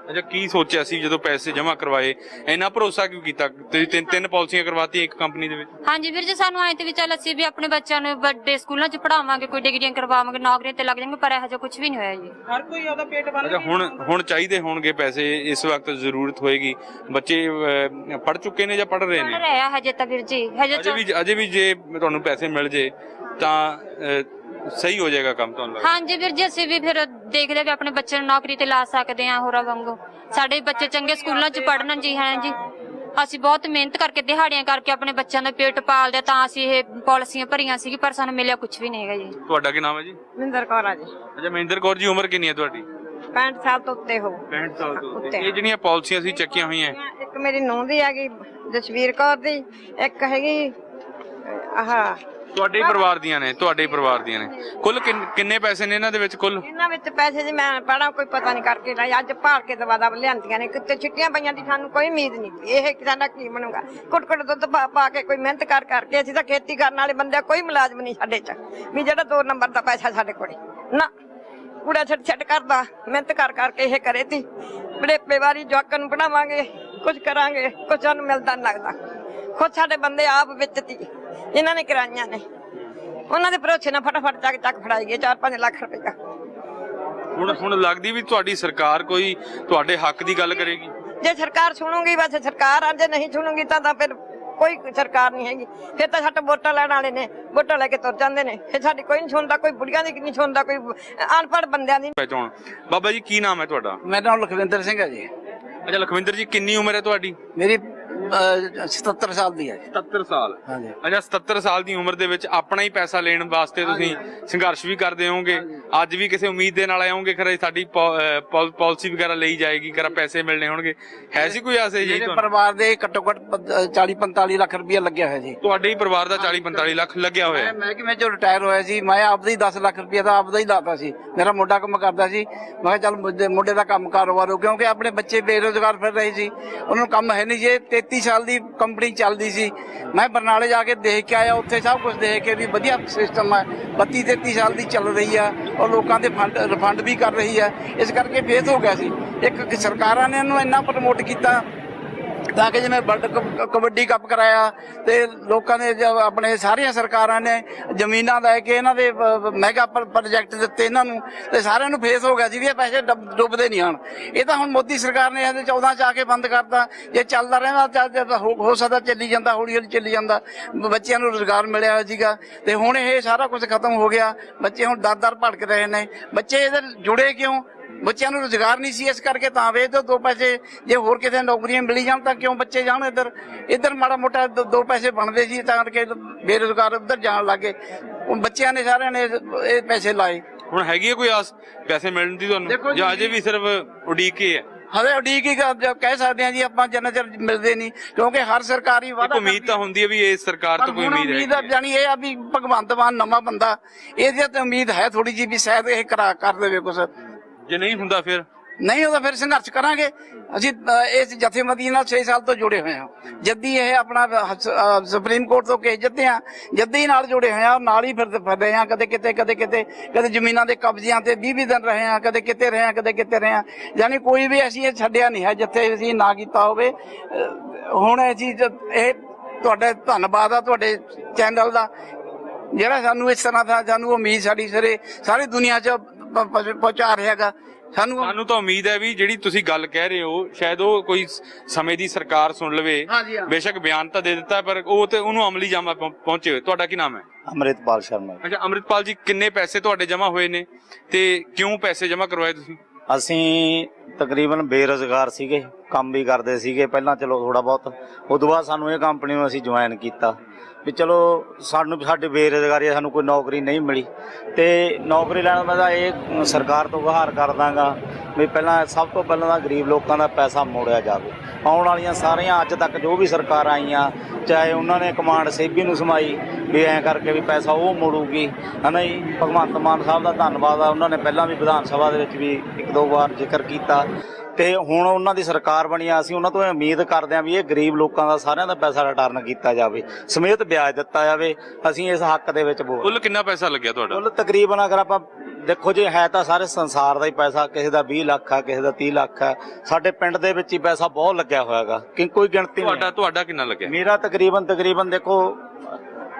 ਅੱਛਾ, ਕੀ ਸੋਚਿਆ ਸੀ ਜਦੋਂ ਪੈਸੇ ਜਮ੍ਹਾਂ ਕਰਵਾਏ? ਇੰਨਾ ਭਰੋਸਾ ਕਿਉਂ ਕੀਤਾ? ਤੁਸੀਂ 3 ਪਾਲਿਸੀਆਂ ਕਰਵਾਤੀਆਂ ਇੱਕ ਕੰਪਨੀ ਦੇ ਵਿੱਚ। ਹਾਂਜੀ ਵੀਰ ਜੀ, ਸਾਨੂੰ ਐਂ ਤੇ ਵੀ ਚੱਲ ਅਸੀਂ ਵੀ ਆਪਣੇ ਬੱਚਿਆਂ ਨੂੰ ਵੱਡੇ ਸਕੂਲਾਂ 'ਚ ਪੜਾਵਾਂਗੇ, ਕੋਈ ਡਿਗਰੀਆਂ ਕਰਵਾਵਾਂਗੇ, ਨੌਕਰੀਆਂ ਤੇ ਲੱਗ ਜਾਣਗੇ, ਪਰ ਇਹੋ ਜਿਹਾ ਕੁਝ ਵੀ ਨਹੀਂ ਹੋਇਆ ਜੀ। ਹਰ ਕੋਈ ਉਹਦਾ ਪੇਟ ਭਰ। ਅੱਛਾ, ਹੁਣ ਚਾਹੀਦੇ ਹੋਣਗੇ ਪੈਸੇ, ਇਸ ਵਕਤ ਜ਼ਰੂਰਤ ਹੋਏਗੀ। ਬੱਚੇ ਪੜ ਚੁੱਕੇ ਨੇ ਜਾਂ ਪੜ ਰਹੇ ਨੇ? ਪੜ ਰਹੇ ਆ ਹਜੇ ਤਾਂ ਵੀਰ ਜੀ। ਅਜੇ ਵੀ ਜੇ ਤੁਹਾਨੂੰ ਪੈਸੇ ਮਿਲ ਜੇ ਤਾਂ ਸਹੀ ਹੋ ਜਾਏਗਾ ਕੰਮ ਤੁਹਾਨੂੰ? ਹਾਂਜੀ ਵੀਰ ਜੀ, ਅਸੀਂ ਵੀ ਫਿਰ ਦੇਖਦੇ ਵੀ ਆਪਣੇ ਬੱਚੇ ਨੂੰ ਨੌਕਰੀ ਤੇ ਲਾ ਸਕਦੇ ਆ ਹੋਰਾਂ ਵਾਂਗੂ। ਸਾਡੇ ਬੱਚੇ ਚੰਗੇ ਸਕੂਲਾਂ 'ਚ ਪੜ੍ਹਨ ਜੀ। ਹਾਂ ਜੀ, ਅਸੀਂ ਬਹੁਤ ਮਿਹਨਤ ਕਰਕੇ, ਦਿਹਾੜੀਆਂ ਕਰਕੇ ਆਪਣੇ ਬੱਚਿਆਂ ਦਾ ਪੇਟ ਪਾਲਦੇ, ਤਾਂ ਅਸੀਂ ਇਹ ਪਾਲਿਸੀਆਂ ਭਰੀਆਂ ਸੀ, ਪਰ ਸਾਨੂੰ ਮਿਲਿਆ ਕੁਝ ਵੀ ਨਹੀਂ ਹੈਗਾ ਜੀ। ਤੁਹਾਡਾ ਕੀ ਨਾਮ ਹੈ ਜੀ? ਮਹਿੰਦਰ ਕੌਰ ਆ ਜੀ। ਅੱਛਾ ਮਹਿੰਦਰ ਕੌਰ ਜੀ, ਉਮਰ ਕਿੰਨੀ ਹੈ ਤੁਹਾਡੀ? 65 ਸਾਲ ਤੋਂ ਉੱਤੇ ਹੋ। 65 ਸਾਲ ਤੋਂ ਉੱਤੇ। ਇਹ ਜਿਹੜੀਆਂ ਪਾਲਿਸੀਆਂ ਅਸੀਂ ਚੱਕੀਆਂ ਹੋਈਆਂ, ਇੱਕ ਮੇਰੀ ਨੂੰਹ ਦੀ ਹੈਗੀ ਜਸਵੀਰ ਕੌਰ ਦੀ, ਇੱਕ ਹੈਗੀ ਆਹ ਤੁਹਾਡੇ ਪਰਿਵਾਰ ਦੀਆਂ ਨੇ? ਤੁਹਾਡੇ ਪਰਿਵਾਰ ਦੀਆਂ ਨੇ। ਕੁੱਲ ਕਿੰਨੇ ਪੈਸੇ ਨੇ ਇਹਨਾਂ ਦੇ ਵਿੱਚ ਕੁੱਲ? ਇਹਨਾਂ ਵਿੱਚ ਪੈਸੇ ਜੀ ਮੈਂ ਪੜਾ ਕੋਈ ਪਤਾ ਨਹੀਂ ਕਰਕੇ ਲਾਇਆ, ਅੱਜ ਭਾਲ ਕੇ ਦਵਾ ਲਿਆਂਦੀਆਂ ਨੇ। ਕਿਤੇ ਛਿੱਟੀਆਂ ਪਈਆਂ ਦੀ ਸਾਨੂੰ ਕੋਈ ਉਮੀਦ ਨਹੀਂ। ਇਹ ਸਾਡਾ ਕੀ ਬਣੂਗਾ? ਕੁੱਟ ਦੁੱਧ ਪਾ ਕੇ ਕੋਈ ਮਿਹਨਤ ਕਰਕੇ, ਅਸੀਂ ਤਾਂ ਖੇਤੀ ਕਰਨ ਵਾਲੇ ਬੰਦੇ, ਕੋਈ ਮੁਲਾਜ਼ਮ ਨਹੀਂ ਸਾਡੇ ਚ ਵੀ ਜਿਹੜਾ 2 ਨੰਬਰ ਦਾ ਪੈਸਾ ਸਾਡੇ ਕੋਲੇ ਨਾ। ਕੂੜਾ ਛੱਡ ਕਰਦਾ, ਮਿਹਨਤ ਕਰਕੇ ਇਹ ਕਰੇ ਤੀ। ਬੜੇਪੇ ਵਾਰੀ ਜਵਾਕਾਂ ਨੂੰ ਪੜਾਵਾਂਗੇ, ਕੁਝ ਕਰਾਂਗੇ, ਕੁਝ ਸਾਨੂੰ ਮਿਲਦਾ ਨਹੀਂ ਲੱਗਦਾ। ਖੁਦ ਸਾਡੇ ਬੰਦੇ ਆਪ ਵਿੱਚ ਤੀ, ਇਹਨਾਂ ਨੇ ਕਰਾਈਆਂ ਨੇ। ਉਹਨਾਂ ਦੇ ਭਰੋਸੇ ਨਾਲ ਫਟਾਫਟ ਚੱਕ ਫੜਾਈ ਗਏ 4-5 ਲੱਖ ਰੁਪਏ। ਹੁਣ ਲੱਗਦੀ ਵੀ ਤੁਹਾਡੀ ਸਰਕਾਰ ਕੋਈ ਤੁਹਾਡੇ ਹੱਕ ਦੀ ਗੱਲ ਕਰੇਗੀ? ਜੇ ਸਰਕਾਰ ਸੁਣੂਗੀ ਬਸ ਸਰਕਾਰ ਆ, ਜੇ ਨਹੀਂ ਸੁਣੂਗੀ ਤਾਂ ਫਿਰ ਕੋਈ ਸਰਕਾਰ ਨਹੀਂ ਹੈਗੀ। ਫਿਰ ਤਾਂ ਸਾਡੇ ਵੋਟਾਂ ਲੈਣ ਵਾਲੇ ਨੇ, ਵੋਟਾਂ ਲੈ ਕੇ ਤੁਰ ਜਾਂਦੇ ਨੇ। ਫਿਰ ਸਾਡੀ ਕੋਈ ਨਹੀਂ ਸੁਣਦਾ, ਕੋਈ ਬੁੜੀਆਂ ਦੀ ਨਹੀਂ ਸੁਣਦਾ, ਕੋਈ ਅਨਪੜ੍ਹ ਬੰਦਿਆਂ ਦੀ। ਪਹਿਚਾਣ। ਬਾਬਾ ਜੀ, ਕੀ ਨਾਮ ਹੈ ਤੁਹਾਡਾ? ਮੇਰਾ ਨਾਮ ਲਖਵਿੰਦਰ ਸਿੰਘ ਹੈ ਜੀ। ਅੱਛਾ ਲਖਵਿੰਦਰ ਜੀ, ਕਿੰਨੀ ਉਮਰ ਹੈ ਤੁਹਾਡੀ? ਮੇਰੀ 77 ਸਾਲ ਦੀ ਹੈ ਜੀ। 77 ਸਾਲ? ਹਾਂਜੀ। ਅੱਛਾ, 77 ਸਾਲ ਦੀ ਉਮਰ ਦੇ ਵਿੱਚ ਆਪਣਾ ਹੀ ਪੈਸਾ ਲੈਣ ਵਾਸਤੇ ਤੁਸੀਂ ਸੰਘਰਸ਼ ਵੀ ਕਰਦੇ ਹੋਵੋਗੇ। ਅੱਜ ਵੀ ਕਿਸੇ ਉਮੀਦ ਦੇ ਨਾਲ ਆਉਂਗੇ, ਖਰੇ ਸਾਡੀ ਪਾਲਿਸੀ ਵਗੈਰਾ ਲਈ ਜਾਏਗੀ, ਖਰਾ ਪੈਸੇ ਮਿਲਣੇ ਹੋਣਗੇ, ਹੈ ਸੀ ਕੋਈ ਆਸ? ਜੀ ਪਰਿਵਾਰ ਦੇ ਘੱਟੋ ਘੱਟ 40-45 ਲੱਖ ਰੁਪਇਆ ਲੱਗਿਆ ਹੋਇਆ ਜੀ। ਤੁਹਾਡੇ ਹੀ ਪਰਿਵਾਰ ਦਾ 40-45 ਲੱਖ ਲੱਗਿਆ ਹੋਇਆ? ਮੈਂ ਕਿਵੇਂ ਜੋ ਰਿਟਾਇਰ ਹੋਇਆ ਸੀ, ਮੈਂ ਆਪਦਾ ਹੀ 10 ਲੱਖ ਰੁਪਇਆ ਦਾ ਆਪਦਾ ਹੀ ਲਾਤਾ ਸੀ। ਮੇਰਾ ਮੁੰਡਾ ਕੰਮ ਕਰਦਾ ਸੀ, ਮੈਂ ਕਿਹਾ ਚੱਲ ਮੁੰਡੇ ਦਾ ਕੰਮ ਕਾਰੋਬਾਰ ਹੋ, ਕਿਉਂਕਿ ਆਪਣੇ ਬੱਚੇ ਬੇਰੁਜ਼ਗਾਰ ਫਿਰ ਰਹੇ ਸੀ, ਉਹਨਾਂ ਨੂੰ ਕੰਮ ਹੈ ਨਹੀਂ। ਜੇ 33 ਸਾਲ ਦੀ ਕੰਪਨੀ ਚੱਲਦੀ ਸੀ, ਮੈਂ ਬਰਨਾਲੇ ਜਾ ਕੇ ਦੇਖ ਕੇ ਆਇਆ, ਉੱਥੇ ਸਭ ਕੁਝ ਦੇਖ ਕੇ ਵੀ ਵਧੀਆ ਸਿਸਟਮ ਹੈ। 32-33 ਸਾਲ ਦੀ ਚੱਲ ਰਹੀ ਆ, ਔਰ ਲੋਕਾਂ ਦੇ ਰਿਫੰਡ ਵੀ ਕਰ ਰਹੀ ਹੈ। ਇਸ ਕਰਕੇ ਫੇਸ ਹੋ ਗਿਆ ਸੀ। ਇੱਕ ਸਰਕਾਰਾਂ ਨੇ ਇਹਨੂੰ ਇੰਨਾ ਪ੍ਰਮੋਟ ਕੀਤਾ, ਤਾਂ ਕਿ ਜਿਵੇਂ ਵਰਲਡ ਕਬੱਡੀ ਕੱਪ ਕਰਾਇਆ ਤੇ ਲੋਕਾਂ ਨੇ ਆਪਣੇ ਸਾਰੀਆਂ ਸਰਕਾਰਾਂ ਨੇ ਜ਼ਮੀਨਾਂ ਲੈ ਕੇ ਇਹਨਾਂ ਦੇ ਮੈਗਾ ਪ੍ਰੋਜੈਕਟ ਦਿੱਤੇ ਇਹਨਾਂ ਨੂੰ, ਤੇ ਸਾਰਿਆਂ ਨੂੰ ਫੇਸ ਹੋ ਗਿਆ ਸੀ ਵੀ ਇਹ ਪੈਸੇ ਡੁੱਬਦੇ ਨਹੀਂ ਹਨ। ਇਹ ਤਾਂ ਹੁਣ ਮੋਦੀ ਸਰਕਾਰ ਨੇ ਇਹਦੇ 14 ਚ ਆ ਕੇ ਬੰਦ ਕਰਤਾ। ਜੇ ਚੱਲਦਾ ਰਹਿੰਦਾ ਹੋ ਸਕਦਾ ਚੱਲੀ ਜਾਂਦਾ, ਹੌਲੀ ਹੌਲੀ ਚੱਲੀ ਜਾਂਦਾ। ਬੱਚਿਆਂ ਨੂੰ ਰੁਜ਼ਗਾਰ ਮਿਲਿਆ ਹੋਇਆ ਸੀਗਾ ਤੇ ਹੁਣ ਇਹ ਸਾਰਾ ਕੁਝ ਖਤਮ ਹੋ ਗਿਆ। ਬੱਚੇ ਹੁਣ ਦਰ ਭਟਕ ਰਹੇ ਨੇ। ਬੱਚੇ ਇਹਦੇ ਜੁੜੇ ਕਿਉਂ? ਬੱਚਿਆਂ ਨੂੰ ਰੁਜ਼ਗਾਰ ਨਹੀਂ ਸੀ, ਇਸ ਕਰਕੇ ਤਾਂ ਵੇਚ ਦਿਓ 2 ਪੈਸੇ। ਜੇ ਹੋਰ ਕਿਤੇ ਨੌਕਰੀਆਂ ਮਿਲੀ ਜਾਣ ਤਾਂ ਕਿਉਂ ਬੱਚੇ ਜਾਣ ਇੱਧਰ ਮਾੜਾ ਮੋਟਾ 2 ਪੈਸੇ ਬਣਦੇ ਸੀ ਤਾਂ ਕਰਕੇ ਬੇਰੁਜ਼ਗਾਰ ਉੱਧਰ ਜਾਣ ਲੱਗੇ। ਹੁਣ ਬੱਚਿਆਂ ਨੇ ਸਾਰਿਆਂ ਨੇ ਇਹ ਪੈਸੇ ਲਾਏ। ਹੁਣ ਹੈਗੀ ਹੈ ਕੋਈ ਆਸ ਪੈਸੇ ਮਿਲਣ ਦੀ ਤੁਹਾਨੂੰ, ਜਾਂ ਅਜੇ ਵੀ ਸਿਰਫ ਉਡੀਕ ਹੀ ਹੈ? ਹਲੇ ਉਡੀਕ ਹੀ ਕਹਿ ਸਕਦੇ ਹਾਂ ਜੀ ਆਪਾਂ, ਜਿੰਨਾ ਚਿਰ ਮਿਲਦੇ ਨਹੀਂ, ਕਿਉਂਕਿ ਹਰ ਸਰਕਾਰੀ ਵਾਅਦਾ ਉਮੀਦ ਤਾਂ ਹੁੰਦੀ ਹੈ ਵੀ ਇਸ ਸਰਕਾਰ ਤੋਂ ਕੋਈ ਉਮੀਦ ਹੈ। ਜਾਣੀ ਇਹ ਆ ਵੀ ਭਗਵੰਤ ਮਾਨ ਨਵਾਂ ਬੰਦਾ, ਇਹਦੇ ਤੇ ਉਮੀਦ ਹੈ ਥੋੜੀ ਜਿਹੀ ਵੀ ਸ਼ਾਇਦ ਇਹ ਕਰ ਦੇਵੇ ਕੁਛ। ਜੇ ਨਹੀਂ ਹੁੰਦਾ ਫਿਰ ਨਹੀਂ ਉਹਦਾ ਫਿਰ ਸੰਘਰਸ਼ ਕਰਾਂਗੇ। ਅਸੀਂ ਇਸ ਜਥੇਬੰਦੀ ਨਾਲ 6 ਸਾਲ ਤੋਂ ਜੁੜੇ ਹੋਏ ਹਾਂ। ਜੱਦੀ ਇਹ ਆਪਣਾ ਸੁਪਰੀਮ ਕੋਰਟ ਤੋਂ ਕੇਸ ਜਿੱਤੇ ਆ, ਜੱਦੀ ਨਾਲ ਜੁੜੇ ਹੋਏ ਆ, ਨਾਲ ਹੀ ਫਿਰ ਰਹੇ ਆ। ਕਦੇ ਕਿਤੇ ਕਦੇ ਜ਼ਮੀਨਾਂ ਦੇ ਕਬਜ਼ਿਆਂ ਤੇ 20 ਦਿਨ ਰਹੇ ਆ, ਕਦੇ ਕਿਤੇ ਰਹੇ ਆ, ਕਦੇ ਕਿਤੇ ਰਹੇ ਆ। ਯਾਨੀ ਕੋਈ ਵੀ ਅਸੀਂ ਇਹ ਛੱਡਿਆ ਨਹੀਂ ਹੈ ਜਿੱਥੇ ਅਸੀਂ ਨਾ ਕੀਤਾ ਹੋਵੇ। ਹੁਣ ਅਸੀਂ ਇਹ ਤੁਹਾਡੇ ਧੰਨਵਾਦ ਆ ਤੁਹਾਡੇ ਚੈਨਲ ਦਾ, ਜਿਹੜਾ ਸਾਨੂੰ ਇਸ ਤਰ੍ਹਾਂ ਦਾ ਸਾਨੂੰ ਉਮੀਦ ਸਾਰੀ ਦੁਨੀਆ 'ਚ ਪਹੁੰਚਾ ਰਿਹਾਗਾ। ਸਾਨੂੰ ਤਾਂ ਉਮੀਦ ਹੈ ਵੀ ਜਿਹੜੀ ਤੁਸੀਂ ਗੱਲ ਕਹਿ ਰਹੇ ਹੋ ਸ਼ਾਇਦ ਉਹ ਕੋਈ ਸਮੇਂ ਦੀ ਸਰਕਾਰ ਸੁਣ ਲਵੇ। ਬੇਸ਼ੱਕ ਬਿਆਨ ਤਾਂ ਦੇ ਦਿੱਤਾ ਪਰ ਉਹ ਤੇ ਉਹਨੂੰ ਅਮਲੀ ਜਾਮਾ ਪਹੁੰਚੇ। ਤੁਹਾਡਾ ਕੀ ਨਾਮ ਹੈ? ਅੰਮ੍ਰਿਤਪਾਲ ਸ਼ਰਮਾ। ਅੱਛਾ ਅੰਮ੍ਰਿਤਪਾਲ ਜੀ, ਕਿੰਨੇ ਪੈਸੇ ਤੁਹਾਡੇ ਜਮਾ ਹੋਏ ਨੇ ਤੇ ਕਿਉਂ ਪੈਸੇ ਜਮਾ ਕਰਵਾਏ ਤੁਸੀਂ? ਅਸੀਂ ਤਕਰੀਬਨ ਬੇਰੁਜ਼ਗਾਰ ਸੀਗੇ, ਕੰਮ ਵੀ ਕਰਦੇ ਸੀਗੇ ਪਹਿਲਾਂ, ਚਲੋ ਥੋੜਾ ਬਹੁਤ। ਉਦੋਂ ਬਾਅਦ ਸਾਨੂੰ ਇਹ ਕੰਪਨੀ ਨੂੰ ਅਸੀਂ ਜੁਆਇਨ ਕੀਤਾ ਵੀ ਚਲੋ ਸਾਡੀ ਬੇਰੁਜ਼ਗਾਰੀ, ਸਾਨੂੰ ਕੋਈ ਨੌਕਰੀ ਨਹੀਂ ਮਿਲੀ ਤੇ ਨੌਕਰੀ ਲੈਣ ਦਾ ਇਹ ਸਰਕਾਰ ਤੋਂ ਗੁਹਾਰ ਕਰ ਦਾਂਗਾ ਵੀ ਪਹਿਲਾਂ ਸਭ ਤੋਂ ਪਹਿਲਾਂ ਤਾਂ ਗਰੀਬ ਲੋਕਾਂ ਦਾ ਪੈਸਾ ਮੋੜਿਆ ਜਾਵੇ। ਆਉਣ ਵਾਲੀਆਂ ਸਾਰੀਆਂ ਅੱਜ ਤੱਕ ਜੋ ਵੀ ਸਰਕਾਰ ਆਈਆਂ, ਚਾਹੇ ਉਹਨਾਂ ਨੇ ਕਮਾਂਡ ਸੇਬੀ ਨੂੰ ਸਮਾਈ ਵੀ ਐਂ ਕਰਕੇ ਵੀ ਪੈਸਾ ਉਹ ਮੋੜੂਗੀ, ਹੈ ਨਾ ਜੀ। ਭਗਵੰਤ ਮਾਨ ਸਾਹਿਬ ਦਾ ਧੰਨਵਾਦ ਆ, ਉਹਨਾਂ ਨੇ ਪਹਿਲਾਂ ਵੀ ਵਿਧਾਨ ਸਭਾ ਦੇ ਵਿੱਚ ਵੀ 1-2 ਵਾਰ ਜ਼ਿਕਰ ਕੀਤਾ ਤੇ ਹੁਣ ਉਹਨਾਂ ਦੀ ਸਰਕਾਰ ਬਣੀ ਆ। ਅਸੀਂ ਉਹਨਾਂ ਤੋਂ ਉਮੀਦ ਕਰਦੇ ਹਾਂ ਵੀ ਇਹ ਗਰੀਬ ਲੋਕਾਂ ਦਾ ਸਾਰਿਆਂ ਦਾ ਪੈਸਾ ਰਿਟਰਨ ਕੀਤਾ ਜਾਵੇ, ਸਮੇਤ ਵਿਆਜ ਦਿੱਤਾ ਜਾਵੇ। ਅਸੀਂ ਇਸ ਹੱਕ ਦੇ ਵਿੱਚ ਬੋਲ। ਕੁੱਲ ਕਿੰਨਾ ਪੈਸਾ ਲੱਗਿਆ ਤੁਹਾਡਾ? ਕੁੱਲ ਤਕਰੀਬਨ ਅਗਰ ਆਪਾਂ ਦੇਖੋ ਜੀ, ਹੈ ਤਾਂ ਸਾਰੇ ਸੰਸਾਰ ਦਾ ਹੀ ਪੈਸਾ, ਕਿਸੇ ਦਾ 20 ਲੱਖ ਆ, ਕਿਸੇ ਦਾ 30 ਲੱਖ ਆ। ਸਾਡੇ ਪਿੰਡ ਦੇ ਵਿੱਚ ਹੀ ਪੈਸਾ ਬਹੁਤ ਲੱਗਿਆ ਹੋਇਆਗਾ ਕਿ ਕੋਈ ਗਿਣਤੀ ਨਹੀਂ। ਤੁਹਾਡਾ ਕਿੰਨਾ ਲੱਗਿਆ? ਮੇਰਾ ਤਕਰੀਬਨ ਦੇਖੋ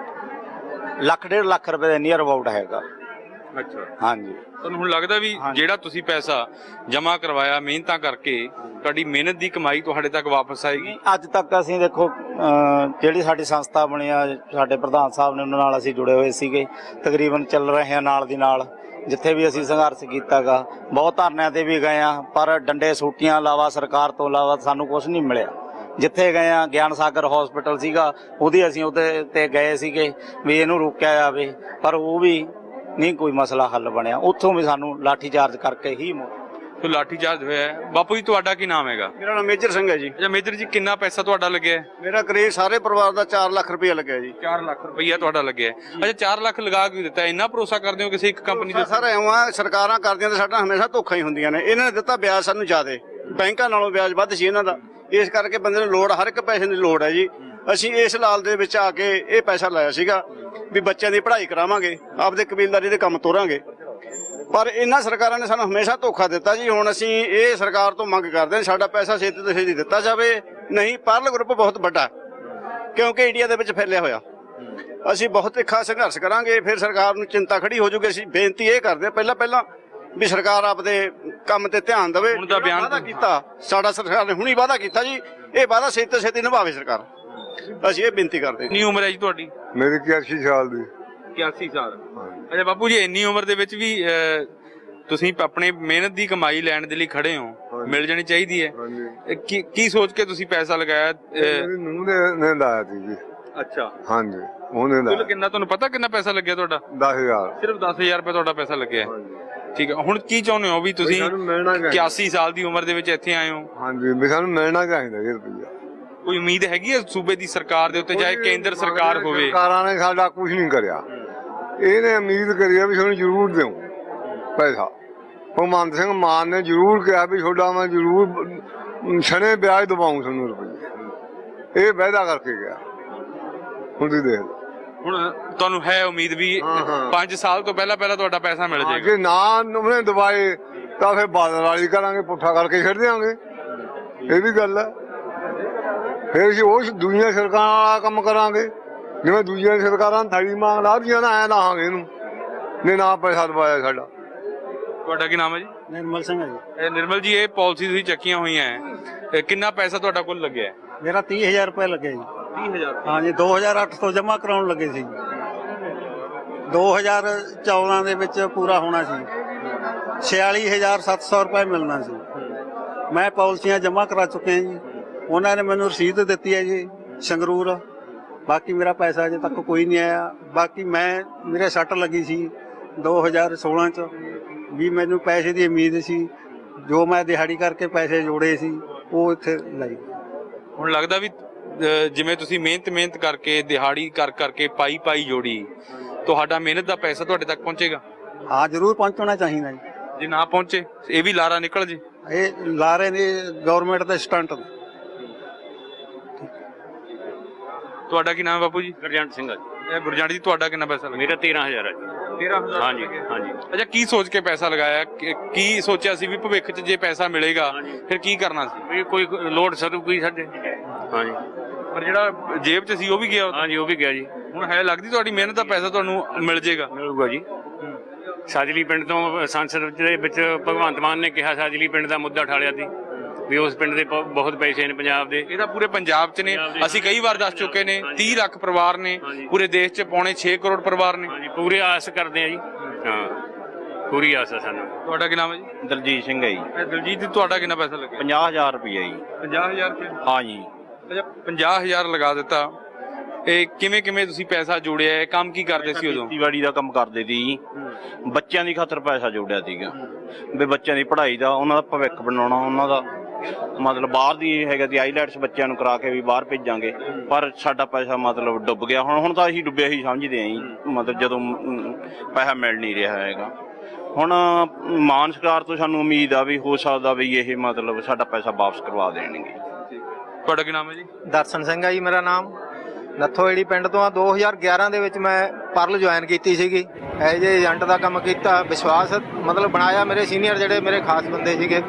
1.5 ਲੱਖ ਰੁਪਏ ਦੇ ਨੀਅਰ ਅਬਾਊਟ ਹੈਗਾ। ਅੱਛਾ, ਹਾਂਜੀ। ਤੁਹਾਨੂੰ ਹੁਣ ਲੱਗਦਾ ਵੀ ਜਿਹੜਾ ਤੁਸੀਂ ਪੈਸਾ ਜਮਾ ਕਰਵਾਇਆ ਮਿਹਨਤਾਂ ਕਰਕੇ, ਤੁਹਾਡੀ ਮਿਹਨਤ ਦੀ ਕਮਾਈ ਤੁਹਾਡੇ ਤੱਕ ਵਾਪਸ ਆਏਗੀ? ਅੱਜ ਤੱਕ ਅਸੀਂ ਦੇਖੋ ਜਿਹੜੀ ਸਾਡੀ ਸੰਸਥਾ ਬਣੀ ਆ, ਸਾਡੇ ਪ੍ਰਧਾਨ ਸਾਹਿਬ ਨੇ, ਉਹਨਾਂ ਨਾਲ ਅਸੀਂ ਜੁੜੇ ਹੋਏ ਸੀਗੇ, ਤਕਰੀਬਨ ਚੱਲ ਰਹੇ ਹਾਂ ਨਾਲ ਦੀ ਨਾਲ। ਜਿੱਥੇ ਵੀ ਅਸੀਂ ਸੰਘਰਸ਼ ਕੀਤਾਗਾ, ਬਹੁਤ ਧਰਨਿਆਂ ਤੇ ਵੀ ਗਏ ਆ, ਪਰ ਡੰਡੇ ਸੂਟੀਆਂ ਇਲਾਵਾ ਸਰਕਾਰ ਤੋਂ ਇਲਾਵਾ ਸਾਨੂੰ ਕੁਝ ਨਹੀਂ ਮਿਲਿਆ। ਜਿੱਥੇ ਗਏ ਆ, ਗਿਆਨ ਸਾਗਰ ਹਸਪੀਟਲ ਸੀਗਾ, ਉਹਦੀ ਅਸੀਂ ਉਹਦੇ ਤੇ ਗਏ ਸੀਗੇ ਵੀ ਇਹਨੂੰ ਰੋਕਿਆ ਜਾਵੇ, ਪਰ ਉਹ ਵੀ ਨਹੀਂ ਕੋਈ ਮਸਲਾ ਹੱਲ ਬਣਿਆ। ਉੱਥੋਂ ਵੀ ਸਾਨੂੰ ਲਾਠੀ ਚਾਰਜ ਕਰਕੇ ਹੀ ਲਾਠੀ ਚਾਰਜ ਹੋਇਆ ਹੈ। ਬਾਪੂ ਜੀ, ਤੁਹਾਡਾ ਕੀ ਨਾਮ ਹੈਗਾ? ਮੇਰਾ ਨਾਮ ਮੇਜਰ ਸਿੰਘ ਹੈ ਜੀ। ਅੱਛਾ ਮੇਜਰ ਜੀ, ਕਿੰਨਾ ਪੈਸਾ ਤੁਹਾਡਾ ਲੱਗਿਆ? ਮੇਰਾ ਕਰੀਬ ਸਾਰੇ ਪਰਿਵਾਰ ਦਾ 4 ਲੱਖ ਰੁਪਇਆ ਲੱਗਿਆ ਜੀ। 4 ਲੱਖ ਰੁਪਇਆ ਤੁਹਾਡਾ ਲੱਗਿਆ। ਅੱਛਾ 4 ਲੱਖ ਲਗਾ ਕੇ ਦਿੱਤਾ, ਇੰਨਾ ਭਰੋਸਾ ਕਰਦੇ ਹੋ ਕਿਸੇ ਇੱਕ ਕੰਪਨੀ ਦੇ? ਸਰ ਐਵੇਂ ਆ, ਸਰਕਾਰਾਂ ਕਰਦੀਆਂ ਤੇ ਸਾਡਾ ਹਮੇਸ਼ਾ ਧੋਖਾ ਹੀ ਹੁੰਦੀਆਂ ਨੇ। ਇਹਨਾਂ ਨੇ ਦਿੱਤਾ ਵਿਆਜ ਸਾਨੂੰ ਜ਼ਿਆਦੇ, ਬੈਂਕਾਂ ਨਾਲੋਂ ਵਿਆਜ ਵੱਧ ਸੀ ਇਹਨਾਂ ਦਾ। ਇਸ ਕਰਕੇ ਬੰਦੇ ਨੂੰ ਲੋੜ, ਹਰ ਇੱਕ ਪੈਸੇ ਦੀ ਲੋੜ ਹੈ ਜੀ। ਅਸੀਂ ਇਸ ਲਾਲ ਦੇ ਵਿੱਚ ਆ ਕੇ ਇਹ ਪੈਸਾ ਲਾਇਆ ਸੀਗਾ ਵੀ ਬੱਚਿਆਂ ਦੀ ਪੜ੍ਹਾਈ ਕਰਾਵਾਂਗੇ, ਆਪਦੇ ਕਬੀਲਦਾਰੀ ਦੇ ਕੰਮ ਤੋਰਾਂਗੇ, ਪਰ ਇਹਨਾਂ ਸਰਕਾਰਾਂ ਨੇ ਸਾਨੂੰ ਹਮੇਸ਼ਾ ਧੋਖਾ ਦਿੱਤਾ ਜੀ। ਹੁਣ ਅਸੀਂ ਇਹ ਸਰਕਾਰ ਤੋਂ ਮੰਗ ਕਰਦੇ ਹਾਂ ਸਾਡਾ ਪੈਸਾ ਛੇਤੀ ਤੋਂ ਛੇਤੀ ਦਿੱਤਾ ਜਾਵੇ, ਨਹੀਂ ਪਰਲ ਗਰੁੱਪ ਬਹੁਤ ਵੱਡਾ ਕਿਉਂਕਿ ਇੰਡੀਆ ਦੇ ਵਿੱਚ ਫੈਲਿਆ ਹੋਇਆ। ਅਸੀਂ ਬਹੁਤ ਤਿੱਖਾ ਸੰਘਰਸ਼ ਕਰਾਂਗੇ, ਫਿਰ ਸਰਕਾਰ ਨੂੰ ਚਿੰਤਾ ਖੜੀ ਹੋ ਜੂਗੀ। ਅਸੀਂ ਬੇਨਤੀ ਇਹ ਕਰਦੇ ਹਾਂ ਪਹਿਲਾਂ ਵੀ ਸਰਕਾਰ ਆਪਦੇ ਕੰਮ ਤੇ ਧਿਆਨ ਦੇਵੇ। ਹੁਣ ਦਾ ਬਿਆਨ ਵਾਅਦਾ ਕੀਤਾ ਸਾਡਾ, ਸਰਕਾਰ ਨੇ ਹੁਣੀ ਵਾਅਦਾ ਕੀਤਾ ਜੀ, ਇਹ ਵਾਅਦਾ ਛੇਤੀ ਤੋਂ ਛੇਤੀ ਨਿਭਾਵੇ ਸਰਕਾਰ। ਅਸੀਂ ਇਹ ਬੇਨਤੀ ਕਰਦੇ ਹਾਂ। ਕਿੰਨੀ ਉਮਰ ਹੈ ਜੀ ਤੁਹਾਡੀ? ਮੇਰੀ 81 ਸਾਲ ਦੀ। 81 ਸਾਲ। ਅੱਛਾ ਬਾਪੂ ਜੀ, ਇੰਨੀ ਉਮਰ ਦੇ ਵਿੱਚ ਵੀ ਤੁਸੀਂ ਆਪਣੇ ਮਿਹਨਤ ਦੀ ਕਮਾਈ ਲੈਣ ਦੇ ਲਈ ਖੜੇ ਹੋ, ਮਿਲ ਜਾਣੀ ਚਾਹੀਦੀ ਹੈ। ਕੀ ਸੋਚ ਕੇ ਤੁਸੀਂ ਪੈਸਾ ਲਗਾਇਆ? ਮੇਰੀ ਨੂੰਹ ਨੇ ਲਾਇਆ ਸੀ ਜੀ। ਅੱਛਾ, ਹਾਂਜੀ, ਉਹਨੇ ਲਾਇਆ। ਕਿੰਨਾ ਤੁਹਾਨੂੰ ਪਤਾ ਕਿੰਨਾ ਪੈਸਾ ਲੱਗਿਆ ਤੁਹਾਡਾ? 10,000। ਸਿਰਫ 10,000 ਰੁਪਏ ਤੁਹਾਡਾ ਪੈਸਾ ਲੱਗਿਆ? ਠੀਕ ਹੈ। ਹੁਣ ਕੀ ਚਾਹੁੰਦੇ ਹੋ ਵੀ ਤੁਸੀਂ 81 ਸਾਲ ਦੀ ਉਮਰ ਦੇ ਵਿੱਚ ਇੱਥੇ ਆਏ ਹੋ? ਹਾਂਜੀ, ਵੀ ਸਾਨੂੰ ਮਿਲਣਾ ਚਾਹੀਦਾ ਇਹ ਰੁਪਈਆ। ਕੋਈ ਉਮੀਦ ਹੈਗੀ ਹੈ ਸੂਬੇ ਦੀ ਸਰਕਾਰ ਦੇ ਉੱਤੇ, ਚਾਹੇ ਕੇਂਦਰ ਸਰਕਾਰ ਹੋਵੇ? ਸਰਕਾਰਾਂ ਨੇ ਸਾਡਾ ਕੁਝ ਨਹੀਂ ਕਰਿਆ। ਇਹਨੇ ਉਮੀਦ ਕਰੀ ਆ ਵੀ ਸਾਨੂੰ ਜ਼ਰੂਰ ਦਿਓ ਪੈਸਾ। ਭਗਵੰਤ ਸਿੰਘ ਮਾਨ ਨੇ ਜ਼ਰੂਰ ਕਿਹਾ ਵੀ ਤੁਹਾਡਾ ਮੈਂ ਜ਼ਰੂਰ ਛਣੇ ਵਿਆਜ ਦਵਾਉਂ ਤੁਹਾਨੂੰ ਰੁਪਈਆ, ਇਹ ਵਾਅਦਾ ਕਰਕੇ ਗਿਆ। ਹੁਣ ਤੁਸੀਂ ਦੇਖ ਲਓ। ਹੁਣ ਤੁਹਾਨੂੰ ਹੈ ਉਮੀਦ ਵੀ 5 ਸਾਲ ਤੋਂ ਪਹਿਲਾਂ ਤੁਹਾਡਾ ਪੈਸਾ ਮਿਲ ਜਾਏਗਾ? ਜੇ ਨਾ ਉਹਨੇ ਦਵਾਏ ਤਾਂ ਫਿਰ ਬਾਦਲ ਵਾਲੀ ਕਰਾਂਗੇ, ਪੁੱਠਾ ਕਰਕੇ ਛੱਡ ਦਿਆਂਗੇ। ਇਹ ਵੀ ਗੱਲ ਹੈ। ਫਿਰ ਅਸੀਂ ਉਹ ਦੂਜੀਆਂ ਸਰਕਾਰਾਂ ਵਾਲਾ ਕੰਮ ਕਰਾਂਗੇ, ਜਿਵੇਂ ਦੂਜੀਆਂ ਸਰਕਾਰਾਂ ਥਾਲੀ ਮੰਗ ਲਾਦੀਆਂ ਨਾ ਐ ਲਾਹਾਂਗੇ ਇਹਨੂੰ, ਨੇ ਨਾ ਪੈਸਾ ਦਵਾਇਆ ਸਾਡਾ। ਤੁਹਾਡਾ ਕੀ ਨਾਮ ਹੈ ਜੀ? ਨਿਰਮਲ ਸਿੰਘ ਹੈ ਜੀ। ਨਿਰਮਲ ਜੀ, ਇਹ ਪਾਲਿਸੀ ਤੁਸੀਂ ਚੱਕੀਆਂ ਹੋਈਆਂ ਹੈ, ਕਿੰਨਾ ਪੈਸਾ ਤੁਹਾਡਾ ਕੋਲ ਲੱਗਿਆ ਹੈ? ਮੇਰਾ 30,000 ਰੁਪਏ ਲੱਗੇ ਜੀ। 30,000? ਹਾਂ ਜੀ, 2008 ਤੋਂ ਜਮ੍ਹਾਂ ਕਰਾਉਣ ਲੱਗੇ ਸੀ, 2014 ਦੇ ਵਿੱਚ ਪੂਰਾ ਹੋਣਾ ਸੀ, 46,700 ਰੁਪਏ ਮਿਲਣਾ ਸੀ। ਮੈਂ ਪਾਲਿਸੀਆਂ ਜਮ੍ਹਾਂ ਕਰਾ ਚੁੱਕਿਆ ਜੀ, ਉਹਨਾਂ ਨੇ ਮੈਨੂੰ ਰਸੀਦ ਦਿੱਤੀ ਹੈ ਜੀ ਸੰਗਰੂਰ। ਬਾਕੀ ਮੇਰਾ ਪੈਸਾ ਅਜੇ ਤੱਕ ਕੋਈ ਨਹੀਂ ਆਇਆ। ਬਾਕੀ ਮੇਰੇ ਸੱਟ ਲੱਗੀ ਸੀ 2016 ਚ ਵੀ, ਮੈਨੂੰ ਪੈਸੇ ਦੀ ਉਮੀਦ ਸੀ, ਜੋ ਮੈਂ ਦਿਹਾੜੀ ਕਰਕੇ ਪੈਸੇ ਜੋੜੇ ਸੀ ਉਹ ਇੱਥੇ ਲਾਈ। ਹੁਣ ਲੱਗਦਾ ਵੀ ਜਿਵੇਂ ਤੁਸੀਂ ਮਿਹਨਤ ਕਰਕੇ ਦਿਹਾੜੀ ਕਰਕੇ ਪਾਈ ਜੋੜੀ, ਤੁਹਾਡਾ ਮਿਹਨਤ ਦਾ ਪੈਸਾ ਤੁਹਾਡੇ ਤੱਕ ਪਹੁੰਚੇਗਾ? ਹਾਂ, ਜ਼ਰੂਰ ਪਹੁੰਚਣਾ ਚਾਹੀਦਾ ਜੀ। ਜੇ ਨਾ ਪਹੁੰਚੇ ਇਹ ਵੀ ਲਾਰਾ ਨਿਕਲ ਜੇ? ਇਹ ਲਾਰੇ ਨੇ ਗਵਰਨਮੈਂਟ ਦੇ ਸਟੰਟ। ਤੁਹਾਡਾ ਕੀ ਨਾਮ ਹੈ ਬਾਪੂ ਜੀ? ਗੁਰਜੰਟ ਸਿੰਘ ਆ ਜੀ। ਇਹ ਗੁਰਜੰਟ ਜੀ, ਤੁਹਾਡਾ ਕਿੰਨਾ ਪੈਸਾ ਲੱਗਾ? ਮੇਰਾ 13,000 ਹੈ ਜੀ। 13,000? ਹਾਂਜੀ ਹਾਂਜੀ। ਅੱਛਾ, ਕੀ ਸੋਚ ਕੇ ਪੈਸਾ ਲਗਾਇਆ? ਕੀ ਸੋਚਿਆ ਸੀ ਵੀ ਭਵਿੱਖ 'ਚ ਜੇ ਪੈਸਾ ਮਿਲੇਗਾ ਫਿਰ ਕੀ ਕਰਨਾ ਸੀ? ਵੀ ਕੋਈ ਲੋੜ ਸਰੂਗੀ ਸਾਡੇ। ਹਾਂਜੀ, ਪਰ ਜਿਹੜਾ ਜੇਬ 'ਚ ਸੀ ਉਹ ਵੀ ਗਿਆ? ਹਾਂਜੀ, ਉਹ ਵੀ ਗਿਆ ਜੀ। ਹੁਣ ਹੈ ਲੱਗਦੀ ਤੁਹਾਡੀ ਮਿਹਨਤ ਦਾ ਪੈਸਾ ਤੁਹਾਨੂੰ ਮਿਲ ਜੇਗਾ? ਮਿਲੂਗਾ ਜੀ। ਸਾਜਲੀ ਪਿੰਡ ਤੋਂ ਸੰਸਦ ਦੇ ਵਿੱਚ ਭਗਵੰਤ ਮਾਨ ਨੇ ਕਿਹਾ ਸਾਜਲੀ ਪਿੰਡ ਦਾ ਮੁੱਦਾ ਠਾਲਿਆ ਸੀ ਵੀ ਉਸ ਪਿੰਡ ਦੇ ਬਹੁਤ ਪੈਸੇ ਨੇ ਪੰਜਾਬ ਦੇ। ਇਹ ਤਾਂ ਪੂਰੇ ਪੰਜਾਬ 'ਚ ਨੇ, ਅਸੀਂ ਕਈ ਵਾਰ ਦੱਸ ਚੁੱਕੇ ਨੇ। 30 ਲੱਖ ਪਰਿਵਾਰ ਨੇ ਪੂਰੇ ਦੇਸ਼ 'ਚ, ਪੌਣੇ 6 ਕਰੋੜ ਪਰਿਵਾਰ ਨੇ। ਹਾਂਜੀ, ਪੂਰੀ ਆਸ ਕਰਦੇ ਆ ਜੀ। ਹਾਂ, ਪੂਰੀ ਆਸ ਆ ਸਾਨੂੰ। ਤੁਹਾਡਾ ਕੀ ਨਾਮ ਹੈ ਜੀ? ਦਲਜੀਤ ਸਿੰਘ ਹੈ ਜੀ। ਦਲਜੀਤ ਜੀ, ਤੁਹਾਡਾ ਕਿੰਨਾ ਪੈਸਾ ਲੱਗਿਆ? 50,000 ਰੁਪਇਆ ਜੀ। 50,000 ਰੁਪਏ? ਹਾਂ ਜੀ। ਅੱਛਾ, 50,000 ਲਗਾ ਦਿੱਤਾ। ਇਹ ਕਿਵੇਂ ਤੁਸੀਂ ਪੈਸਾ ਜੋੜਿਆ? ਇਹ ਕੰਮ ਕੀ ਕਰਦੇ ਸੀ ਉਦੋਂ? ਖੇਤੀਬਾੜੀ ਦਾ ਕੰਮ ਕਰਦੇ ਸੀ ਜੀ, ਬੱਚਿਆਂ ਦੀ ਖਾਤਰ ਪੈਸਾ ਜੋੜਿਆ ਸੀਗਾ ਵੀ ਬੱਚਿਆਂ ਦੀ ਪੜ੍ਹਾਈ ਦਾ, ਉਹਨਾਂ ਦਾ ਭਵਿੱਖ ਬਣਾਉਣਾ, ਉਹਨਾਂ ਦਾ ਮਤਲਬ ਬਾਹਰ ਦੀ ਹੈਗਾ ਸੀ ਆਈਲੈਟਸ ਬੱਚਿਆਂ ਨੂੰ ਕਰਾ ਕੇ ਵੀ ਬਾਹਰ ਭੇਜਾਂਗੇ, ਪਰ ਸਾਡਾ ਪੈਸਾ ਮਤਲਬ ਡੁੱਬ ਗਿਆ। ਹੁਣ ਤਾਂ ਅਸੀਂ ਡੁੱਬਿਆ ਹੀ ਸਮਝਦੇ ਆਂ ਜੀ, ਮਤਲਬ ਜਦੋਂ ਪੈਸਾ ਮਿਲ ਨਹੀਂ ਰਿਹਾ ਹੈਗਾ। ਹੁਣ ਮਾਨ ਸਰਕਾਰ ਤੋਂ ਸਾਨੂੰ ਉਮੀਦ ਆ ਵੀ ਹੋ ਸਕਦਾ ਵੀ ਇਹ ਮਤਲਬ ਸਾਡਾ ਪੈਸਾ ਵਾਪਸ ਕਰਵਾ ਦੇਣਗੇ। ਤੁਹਾਡਾ ਕੀ ਨਾਮ ਹੈ ਜੀ? ਦਰਸ਼ਨ ਸਿੰਘ ਆ ਜੀ ਮੇਰਾ ਨਾਮ। ਨੱਥੋਏੜੀ ਪਿੰਡ ਤੋਂ ਆ। 2011 ਦੇ ਵਿੱਚ ਮੈਂ ਪਰਲ ਜੁਆਇਨ ਕੀਤੀ ਸੀਗੀ, ਐਜ ਏਜੰਟ ਦਾ ਕੰਮ ਕੀਤਾ। ਵਿਸ਼ਵਾਸ ਮਤਲਬ ਬਣਾਇਆ, ਮੇਰੇ ਸੀਨੀਅਰ ਜਿਹੜੇ ਮੇਰੇ ਖਾਸ ਬੰਦੇ ਸੀਗੇ।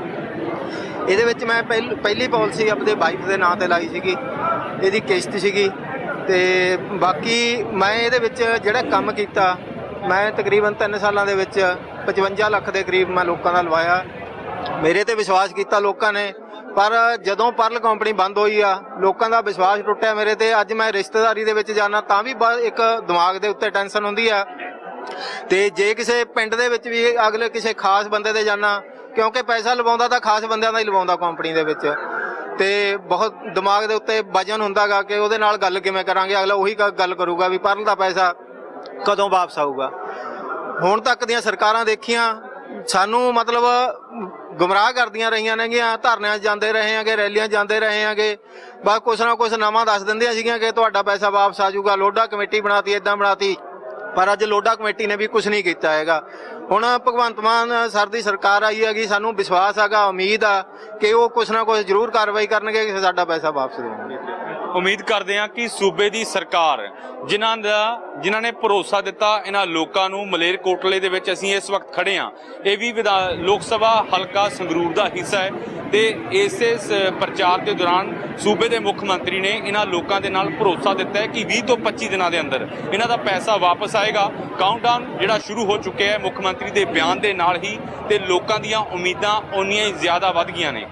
ਇਹਦੇ ਵਿੱਚ ਮੈਂ ਪਹਿਲੀ ਪਾਲਿਸੀ ਆਪਣੇ ਵਾਈਫ ਦੇ ਨਾਂ ਤੇ ਲਾਈ ਸੀਗੀ, ਇਹਦੀ ਕਿਸ਼ਤ ਸੀਗੀ। ਤੇ ਬਾਕੀ ਮੈਂ ਇਹਦੇ ਵਿੱਚ ਜਿਹੜਾ ਕੰਮ ਕੀਤਾ, ਮੈਂ ਤਕਰੀਬਨ 3 ਸਾਲਾਂ ਦੇ ਵਿੱਚ 55 ਲੱਖ ਦੇ ਕਰੀਬ ਮੈਂ ਲੋਕਾਂ ਦਾ ਲਵਾਇਆ। ਮੇਰੇ ਤੇ ਵਿਸ਼ਵਾਸ ਕੀਤਾ ਲੋਕਾਂ ਨੇ, ਪਰ ਜਦੋਂ ਪਰਲ ਕੰਪਨੀ ਬੰਦ ਹੋਈ ਆ, ਲੋਕਾਂ ਦਾ ਵਿਸ਼ਵਾਸ ਟੁੱਟਿਆ ਮੇਰੇ ਤੇ। ਅੱਜ ਮੈਂ ਰਿਸ਼ਤੇਦਾਰੀ ਦੇ ਵਿੱਚ ਜਾਣਾ ਤਾਂ ਵੀ ਇੱਕ ਦਿਮਾਗ ਦੇ ਉੱਤੇ ਟੈਨਸ਼ਨ ਹੁੰਦੀ ਆ, ਤੇ ਜੇ ਕਿਸੇ ਪਿੰਡ ਦੇ ਵਿੱਚ ਵੀ ਅਗਲੇ ਕਿਸੇ ਖਾਸ ਬੰਦੇ ਦੇ ਜਾਣਾ, ਕਿਉਂਕਿ ਪੈਸਾ ਲਵਾਉਂਦਾ ਤਾਂ ਖਾਸ ਬੰਦਿਆਂ ਦਾ ਹੀ ਲਵਾਉਂਦਾ ਕੰਪਨੀ ਦੇ ਵਿੱਚ, ਤੇ ਬਹੁਤ ਦਿਮਾਗ ਦੇ ਉੱਤੇ ਵਜਨ ਹੁੰਦਾਗਾ ਕਿ ਉਹਦੇ ਨਾਲ ਗੱਲ ਕਿਵੇਂ ਕਰਾਂਗੇ। ਅਗਲਾ ਉਹੀ ਗੱਲ ਕਰੂਗਾ ਵੀ ਪਰਲ ਦਾ ਪੈਸਾ ਕਦੋਂ ਵਾਪਸ ਆਊਗਾ। ਹੁਣ ਤੱਕ ਦੀਆਂ ਸਰਕਾਰਾਂ ਦੇਖੀਆਂ ਸਾਨੂੰ ਮਤਲਬ ਗੁੰਮਰਾਹ ਕਰਦੀਆਂ ਰਹੀਆਂ ਨੇਗੀਆਂ। ਧਰਨਿਆਂ 'ਚ ਜਾਂਦੇ ਰਹੇ ਆਂਗੇ, ਰੈਲੀਆਂ ਜਾਂਦੇ ਰਹੇ ਆਂਗੇ, ਬਸ ਕੁਛ ਨਾ ਕੁਛ ਨਵਾਂ ਦੱਸ ਦਿੰਦੀਆਂ ਸੀਗੀਆਂ ਕਿ ਤੁਹਾਡਾ ਪੈਸਾ ਵਾਪਸ ਆ ਜਾਊਗਾ। ਲੋਡਾ ਕਮੇਟੀ ਬਣਾਤੀ, ਇਦਾਂ ਬਣਾਤੀ, ਪਰ ਅੱਜ ਲੋਡਾ ਕਮੇਟੀ ਨੇ ਵੀ ਕੁਛ ਨਹੀਂ ਕੀਤਾ ਹੈਗਾ। ਹੁਣ ਭਗਵੰਤ ਮਾਨ ਸਰ ਦੀ ਸਰਕਾਰ ਆਈ ਹੈਗੀ, ਸਾਨੂੰ ਵਿਸ਼ਵਾਸ ਹੈਗਾ, ਉਮੀਦ ਆ ਕਿ ਉਹ ਕੁਛ ਨਾ ਕੁਛ ਜ਼ਰੂਰ ਕਾਰਵਾਈ ਕਰਨਗੇ ਕਿ ਸਾਡਾ ਪੈਸਾ ਵਾਪਸ ਦੇਣਗੇ। ਉਮੀਦ ਕਰਦੇ ਹਾਂ ਕਿ ਸੂਬੇ ਦੀ ਸਰਕਾਰ ਜਿਨ੍ਹਾਂ ਨੇ ਭਰੋਸਾ ਦਿੱਤਾ ਇਹਨਾਂ ਲੋਕਾਂ ਨੂੰ। ਮਲੇਰਕੋਟਲੇ ਦੇ ਵਿੱਚ ਅਸੀਂ ਇਸ ਵਕਤ ਖੜੇ ਹਾਂ, ਇਹ ਵੀ ਲੋਕ ਸਭਾ ਹਲਕਾ ਸੰਗਰੂਰ ਦਾ ਹਿੱਸਾ ਹੈ, ਤੇ ਇਸੇ ਪ੍ਰਚਾਰ ਦੇ ਦੌਰਾਨ ਸੂਬੇ ਦੇ ਮੁੱਖ ਮੰਤਰੀ ਨੇ ਇਹਨਾਂ ਲੋਕਾਂ ਦੇ ਨਾਲ ਭਰੋਸਾ ਦਿੱਤਾ ਹੈ ਕਿ 20 ਤੋਂ 25 ਦਿਨਾਂ ਦੇ ਅੰਦਰ ਇਹਨਾਂ ਦਾ ਪੈਸਾ ਵਾਪਸ ਆਏਗਾ। ਕਾਊਂਟਡਾਊਨ ਜਿਹੜਾ ਸ਼ੁਰੂ ਹੋ ਚੁੱਕਿਆ ਹੈ ਮੁੱਖ ਮੰਤਰੀ ਦੇ ਬਿਆਨ ਦੇ ਨਾਲ ਹੀ, ਤੇ ਲੋਕਾਂ ਦੀਆਂ ਉਮੀਦਾਂ ਓਨੀਆਂ ਹੀ ਜ਼ਿਆਦਾ ਵੱਧ ਗਈਆਂ ਨੇ।